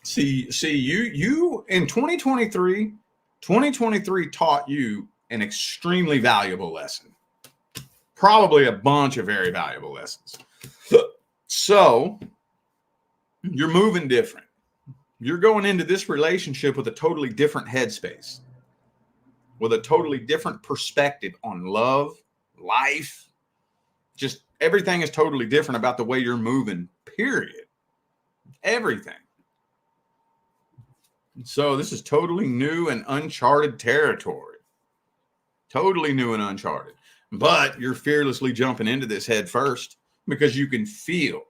[SPEAKER 1] See, you in 2023 taught you an extremely valuable lesson. Probably a bunch of very valuable lessons. So you're moving different. You're going into this relationship with a totally different headspace, with a totally different perspective on love, life. Just everything is totally different about the way you're moving, period. Everything. So this is totally new and uncharted territory. Totally new and uncharted. But you're fearlessly jumping into this head first because you can feel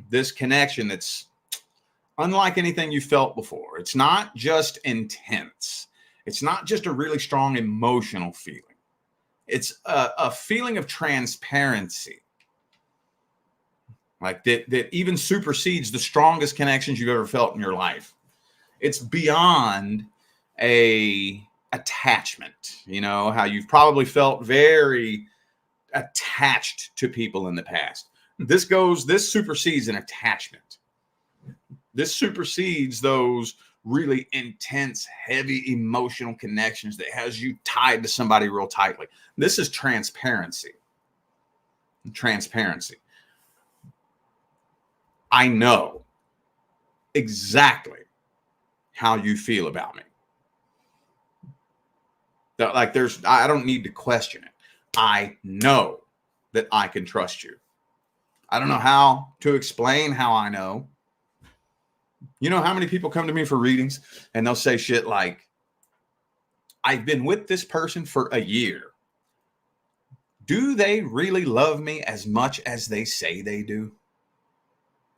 [SPEAKER 1] this connection that's unlike anything you felt before. It's not just intense. It's not just a really strong emotional feeling. It's a feeling of transparency. Like that even supersedes the strongest connections you've ever felt in your life. It's beyond a attachment. You know, how you've probably felt very attached to people in the past. This supersedes an attachment. This supersedes those really intense, heavy emotional connections that has you tied to somebody real tightly. This is transparency. Transparency. I know exactly how you feel about me. Like I don't need to question it. I know that I can trust you. I don't know how to explain how I know. You know how many people come to me for readings and they'll say shit like, I've been with this person for a year. Do they really love me as much as they say they do?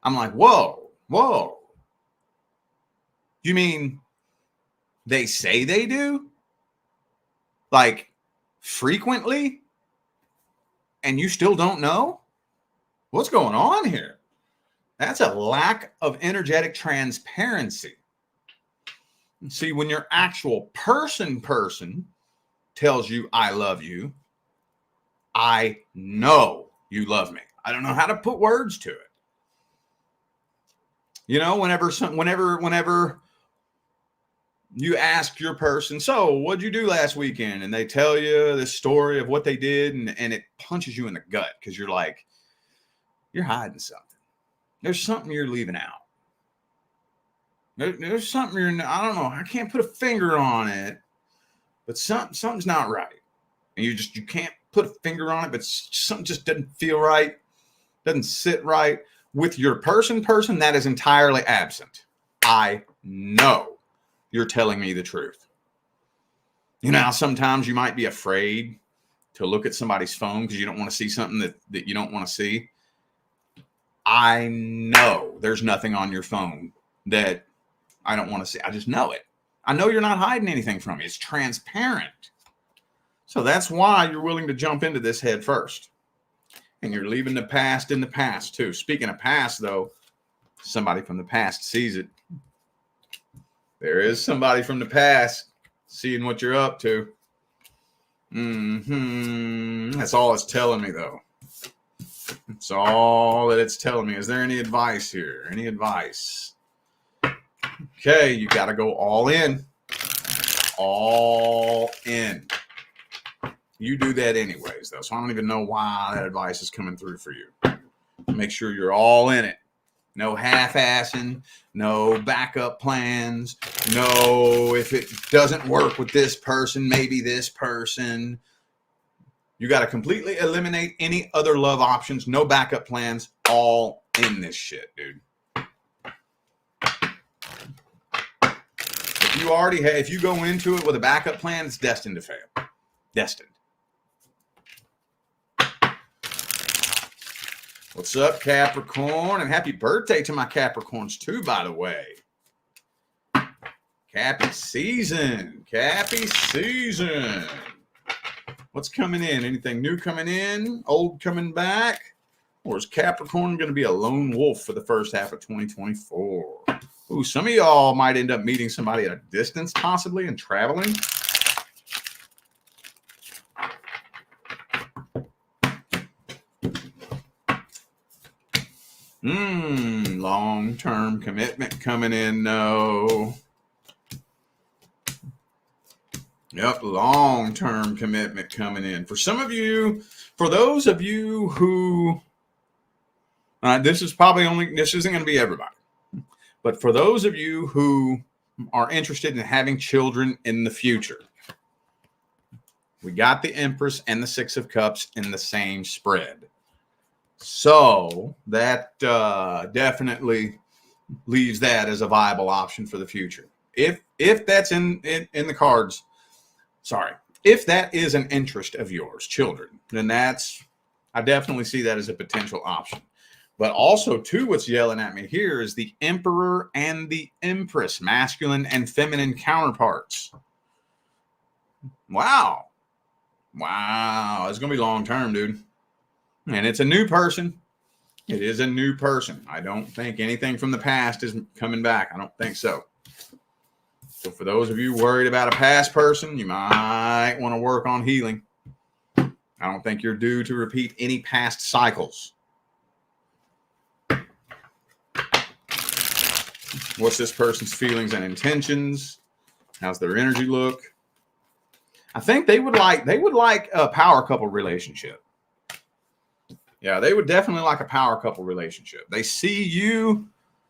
[SPEAKER 1] I'm like, whoa. You mean they say they do? Like frequently? And you still don't know? What's going on here? That's a lack of energetic transparency. See, when your actual person tells you I love you, I know you love me. I don't know how to put words to it. You know, whenever you ask your person, so what'd you do last weekend? And they tell you this story of what they did, and it punches you in the gut because you're like, you're hiding something. There's something you're leaving out. There's something I don't know. I can't put a finger on it, but something's not right. And you can't put a finger on it, but something just doesn't feel right. Doesn't sit right with your person. That is entirely absent. I know you're telling me the truth. You know, sometimes you might be afraid to look at somebody's phone because you don't want to see something that you don't want to see. I know there's nothing on your phone that I don't want to see. I just know it. I know you're not hiding anything from me. It's transparent. So that's why you're willing to jump into this head first. And you're leaving the past in the past too. Speaking of past though, somebody from the past sees it. There is somebody from the past seeing what you're up to. That's all it's telling me though. That's all that it's telling me. Is there any advice here? Any advice? Okay, you got to go all in. All in. You do that anyways, though, so I don't even know why that advice is coming through for you. Make sure you're all in it. No half-assing, no backup plans, no if it doesn't work with this person, maybe this person. You got to completely eliminate any other love options, no backup plans, all in this shit, dude. If you go into it with a backup plan, it's destined to fail. Destined. What's up, Capricorn? And happy birthday to my Capricorns too, by the way. Cappy season. Cappy season. What's coming in? Anything new coming in? Old coming back? Or is Capricorn going to be a lone wolf for the first half of 2024? Ooh, some of y'all might end up meeting somebody at a distance, possibly, and traveling. Long-term commitment coming in, no. Yep, long-term commitment coming in. For some of you, for those of you who, this isn't going to be everybody. But for those of you who are interested in having children in the future, we got the Empress and the Six of Cups in the same spread. So that definitely leaves that as a viable option for the future. If that's in the cards, if that is an interest of yours, children, then I definitely see that as a potential option. But also, too, what's yelling at me here is the Emperor and the Empress, masculine and feminine counterparts. Wow. It's going to be long-term, dude. And it's a new person. It is a new person. I don't think anything from the past is coming back. I don't think so. So for those of you worried about a past person, you might want to work on healing. I don't think you're due to repeat any past cycles. What's this person's feelings and intentions? How's their energy look? I think they would like a power couple relationship. Yeah, they would definitely like a power couple relationship. They see you.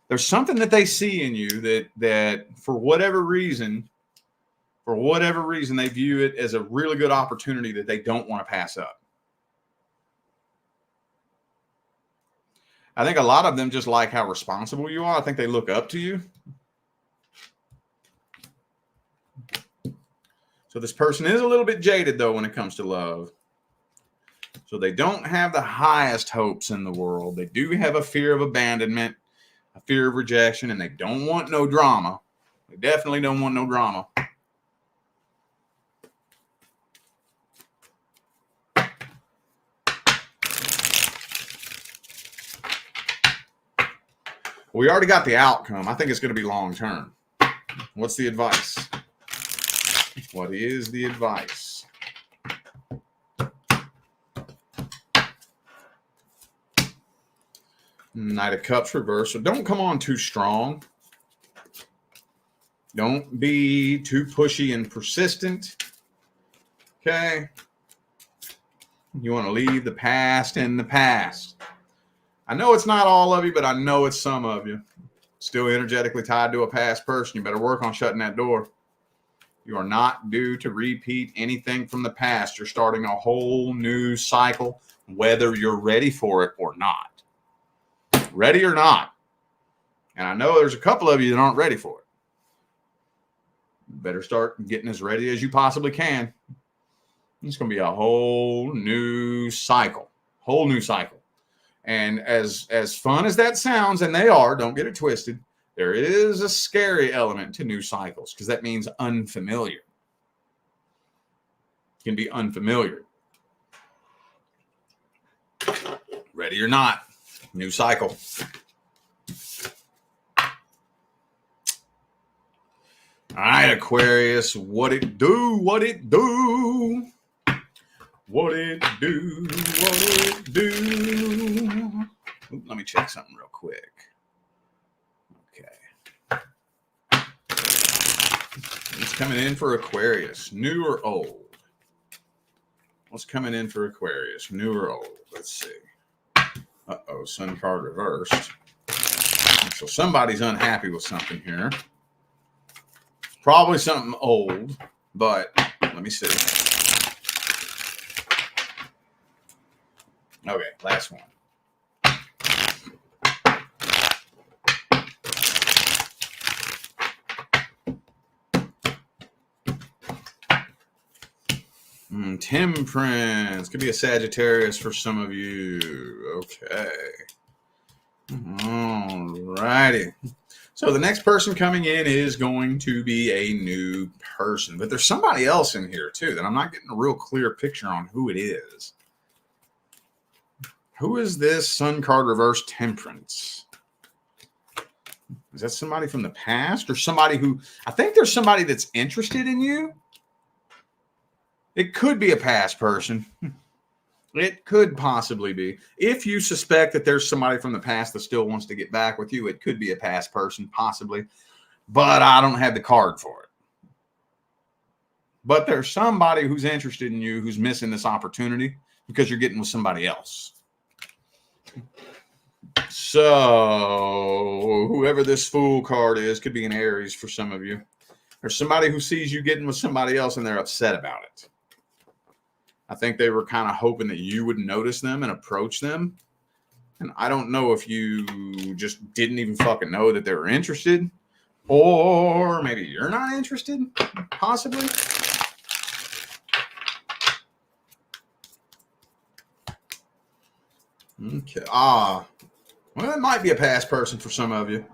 [SPEAKER 1] There's something that they see in you that for whatever reason, they view it as a really good opportunity that they don't want to pass up. I think a lot of them just like how responsible you are. I think they look up to you. So this person is a little bit jaded, though, when it comes to love. So they don't have the highest hopes in the world. They do have a fear of abandonment, a fear of rejection, and they don't want no drama. They definitely don't want no drama. We already got the outcome. I think it's going to be long term. What's the advice? What is the advice? Knight of Cups reversed. So don't come on too strong. Don't be too pushy and persistent. Okay? You want to leave the past in the past. I know it's not all of you, but I know it's some of you. Still energetically tied to a past person. You better work on shutting that door. You are not due to repeat anything from the past. You're starting a whole new cycle, whether you're ready for it or not. Ready or not. And I know there's a couple of you that aren't ready for it. You better start getting as ready as you possibly can. It's going to be a whole new cycle. Whole new cycle. And as fun as that sounds, and they are, don't get it twisted, there is a scary element to new cycles because that means unfamiliar. It can be unfamiliar. Ready or not, new cycle. All right, Aquarius, what it do, what it do. What it do, what it do. Ooh, let me check something real quick. Okay. What's coming in for Aquarius? New or old? What's coming in for Aquarius? New or old? Let's see. Uh-oh, Sun card reversed. So somebody's unhappy with something here. Probably something old, but let me see. Okay, last one. Temperance. Could be a Sagittarius for some of you. Okay. All righty. So the next person coming in is going to be a new person. But there's somebody else in here, too, that I'm not getting a real clear picture on who it is. Who is this Sun card reverse Temperance? Is that somebody from the past or somebody who... I think there's somebody that's interested in you. It could be a past person. It could possibly be. If you suspect that there's somebody from the past that still wants to get back with you, it could be a past person, possibly. But I don't have the card for it. But there's somebody who's interested in you who's missing this opportunity because you're getting with somebody else. So whoever this Fool card is, could be an Aries for some of you. There's somebody who sees you getting with somebody else and they're upset about it. I think they were kind of hoping that you would notice them and approach them. And I don't know if you just didn't even fucking know that they were interested. Or maybe you're not interested, possibly. Okay. Well, it might be a past person for some of you.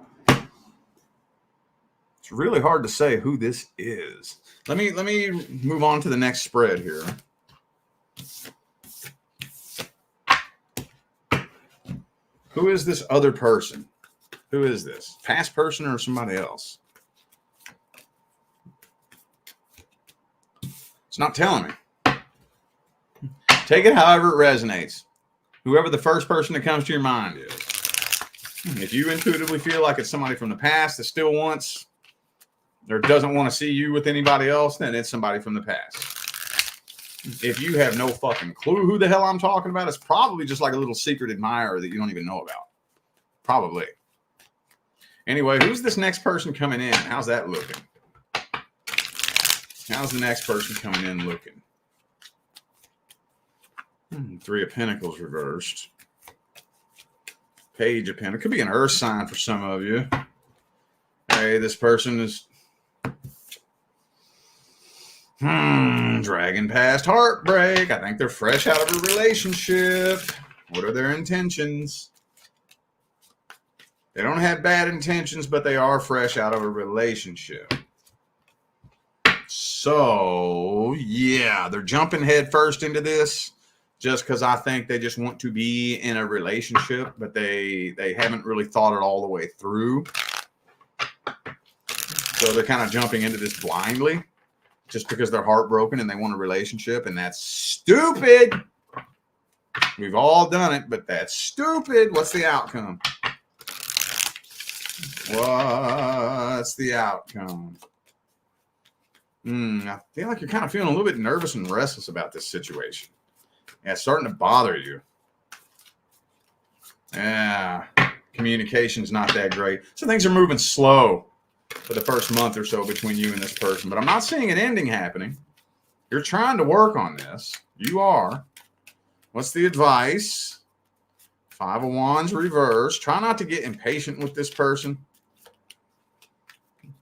[SPEAKER 1] It's really hard to say who this is. Let me move on to the next spread here. Who is this other person? Who is this? Past person or somebody else? It's not telling me. Take it however it resonates. Whoever the first person that comes to your mind is. If you intuitively feel like it's somebody from the past that still wants or doesn't want to see you with anybody else, then it's somebody from the past. If you have no fucking clue who the hell I'm talking about, it's probably just like a little secret admirer that you don't even know about. Probably. Anyway, who's this next person coming in? How's that looking? How's the next person coming in looking? Three of Pentacles reversed. Page of Pentacles. Could be an earth sign for some of you. Hey, this person is dragging past heartbreak. I think they're fresh out of a relationship. What are their intentions? They don't have bad intentions, but they are fresh out of a relationship. So, yeah, they're jumping head first into this just because I think they just want to be in a relationship, but they haven't really thought it all the way through. So they're kind of jumping into this blindly just because they're heartbroken and they want a relationship, and that's stupid. We've all done it, but that's stupid. What's the outcome? What's the outcome? I feel like you're kind of feeling a little bit nervous and restless about this situation. Yeah, it's starting to bother you. Yeah, communication's not that great. So things are moving slow for the first month or so between you and this person. But I'm not seeing an ending happening. You're trying to work on this. You are. What's the advice? Five of Wands reversed. Try not to get impatient with this person.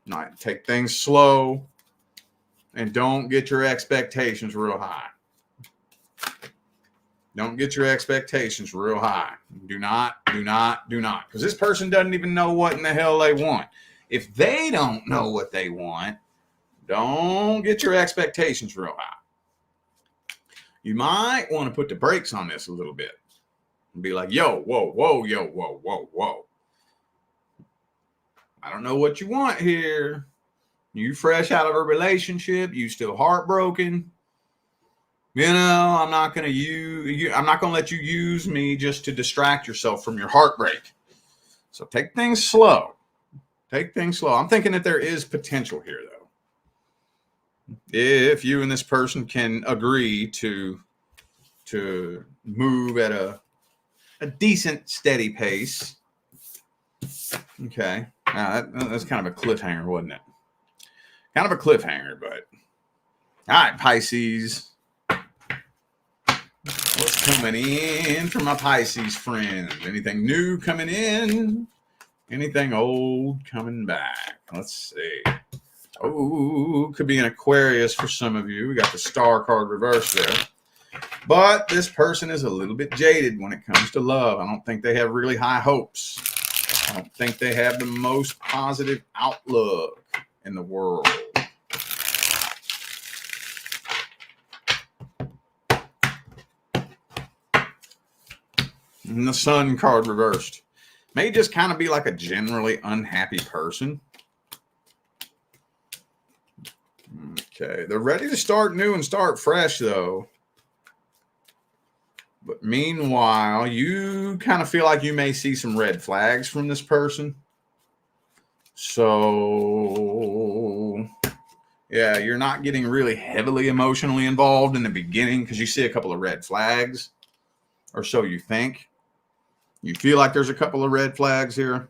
[SPEAKER 1] Not take things slow. And don't get your expectations real high. Don't get your expectations real high. Do not. Because this person doesn't even know what in the hell they want. If they don't know what they want, don't get your expectations real high. You might want to put the brakes on this a little bit. And be like, yo, whoa. I don't know what you want here. You fresh out of a relationship. You still heartbroken. You know, I'm not going to let you use me just to distract yourself from your heartbreak. So take things slow. Take things slow. I'm thinking that there is potential here, though. If you and this person can agree to move at a decent, steady pace. Okay. That's kind of a cliffhanger, wasn't it? Kind of a cliffhanger, but all right, Pisces. What's coming in for my Pisces friends? Anything new coming in? Anything old coming back? Let's see. Oh, could be an Aquarius for some of you. We got the Star card reversed there. But this person is a little bit jaded when it comes to love. I don't think they have really high hopes. I don't think they have the most positive outlook in the world. And the Sun card reversed. May just kind of be like a generally unhappy person. Okay, they're ready to start new and start fresh, though. But meanwhile, you kind of feel like you may see some red flags from this person. So, yeah, you're not getting really heavily emotionally involved in the beginning because you see a couple of red flags, or so you think. You feel like there's a couple of red flags here.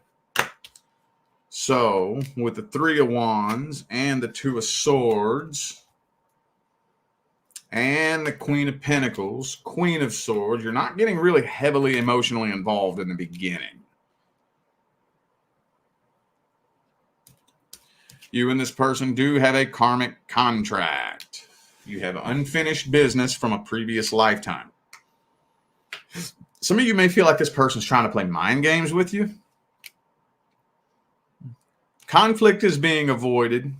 [SPEAKER 1] So, with the Three of Wands and the Two of Swords and the Queen of Pentacles, Queen of Swords, you're not getting really heavily emotionally involved in the beginning. You and this person do have a karmic contract. You have unfinished business from a previous lifetime. Some of you may feel like this person's trying to play mind games with you. Conflict is being avoided,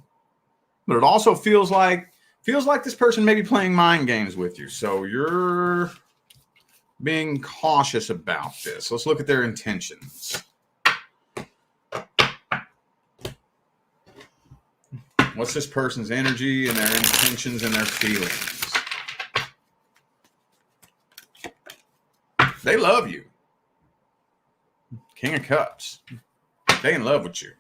[SPEAKER 1] but it also feels like this person may be playing mind games with you. So you're being cautious about this. Let's look at their intentions. What's this person's energy and their intentions and their feelings? They love you. King of Cups. They in love with you.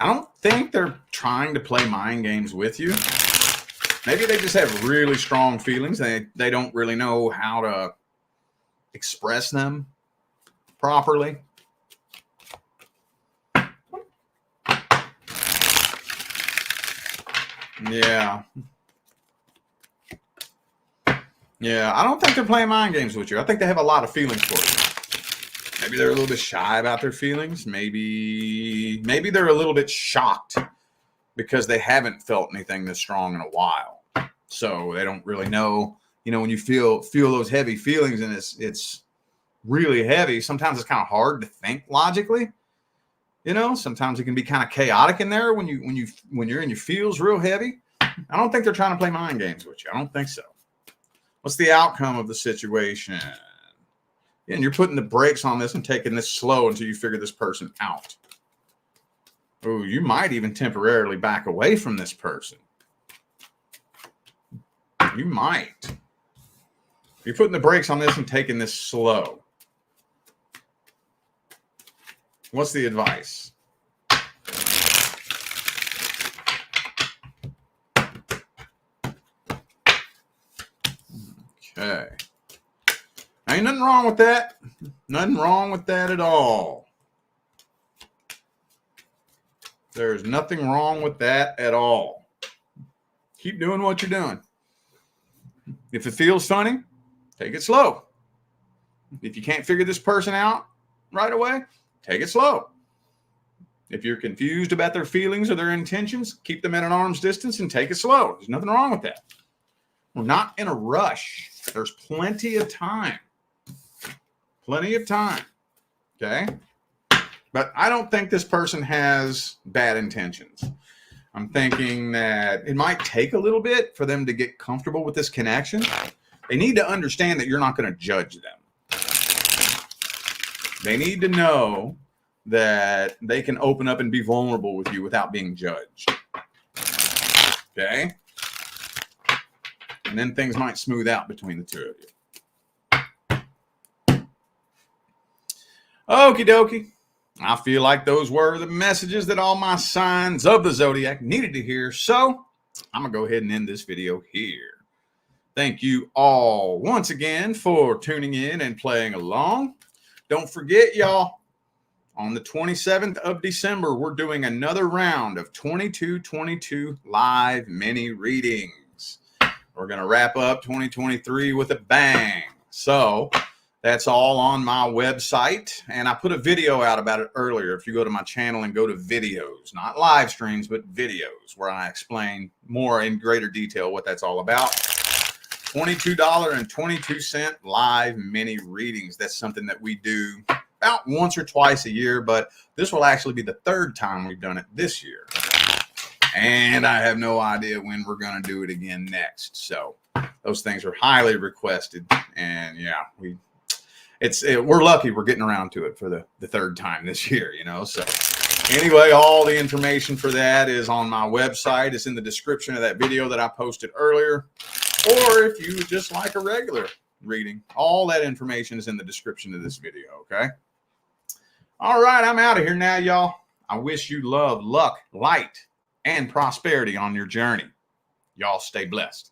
[SPEAKER 1] I don't think they're trying to play mind games with you. Maybe they just have really strong feelings. They don't really know how to express them properly. Yeah. Yeah, I don't think they're playing mind games with you. I think they have a lot of feelings for you. Maybe they're a little bit shy about their feelings. Maybe they're a little bit shocked because they haven't felt anything this strong in a while. So they don't really know, you know, when you feel those heavy feelings and it's really heavy, sometimes it's kind of hard to think logically. You know, sometimes it can be kind of chaotic in there when you're in your feels real heavy. I don't think they're trying to play mind games with you. I don't think so. What's the outcome of the situation? And you're putting the brakes on this and taking this slow until you figure this person out. Oh, you might even temporarily back away from this person. You might. You're putting the brakes on this and taking this slow. What's the advice? Okay. Ain't nothing wrong with that. Nothing wrong with that at all. There's nothing wrong with that at all. Keep doing what you're doing. If it feels funny, take it slow. If you can't figure this person out right away, take it slow. If you're confused about their feelings or their intentions, keep them at an arm's distance and take it slow. There's nothing wrong with that. We're not in a rush. There's plenty of time. Plenty of time. Okay? But I don't think this person has bad intentions. I'm thinking that it might take a little bit for them to get comfortable with this connection. They need to understand that you're not going to judge them. They need to know that they can open up and be vulnerable with you without being judged. Okay? And then things might smooth out between the two of you. Okie dokie. I feel like those were the messages that all my signs of the zodiac needed to hear. So I'm going to go ahead and end this video here. Thank you all once again for tuning in and playing along. Don't forget, y'all, on the 27th of December, we're doing another round of 2222 live mini readings. We're going to wrap up 2023 with a bang. So that's all on my website. And I put a video out about it earlier. If you go to my channel and go to videos, not live streams, but videos, where I explain more in greater detail what that's all about. $22.22 live mini readings. That's something that we do about once or twice a year, but this will actually be the third time we've done it this year. And I have no idea when we're going to do it again next. So those things are highly requested. And yeah, we're lucky we're getting around to it for the third time this year, you know. So anyway, all the information for that is on my website. It's in the description of that video that I posted earlier. Or if you just like a regular reading, all that information is in the description of this video, okay? All right, I'm out of here now, y'all. I wish you love, luck, light, and prosperity on your journey. Y'all stay blessed.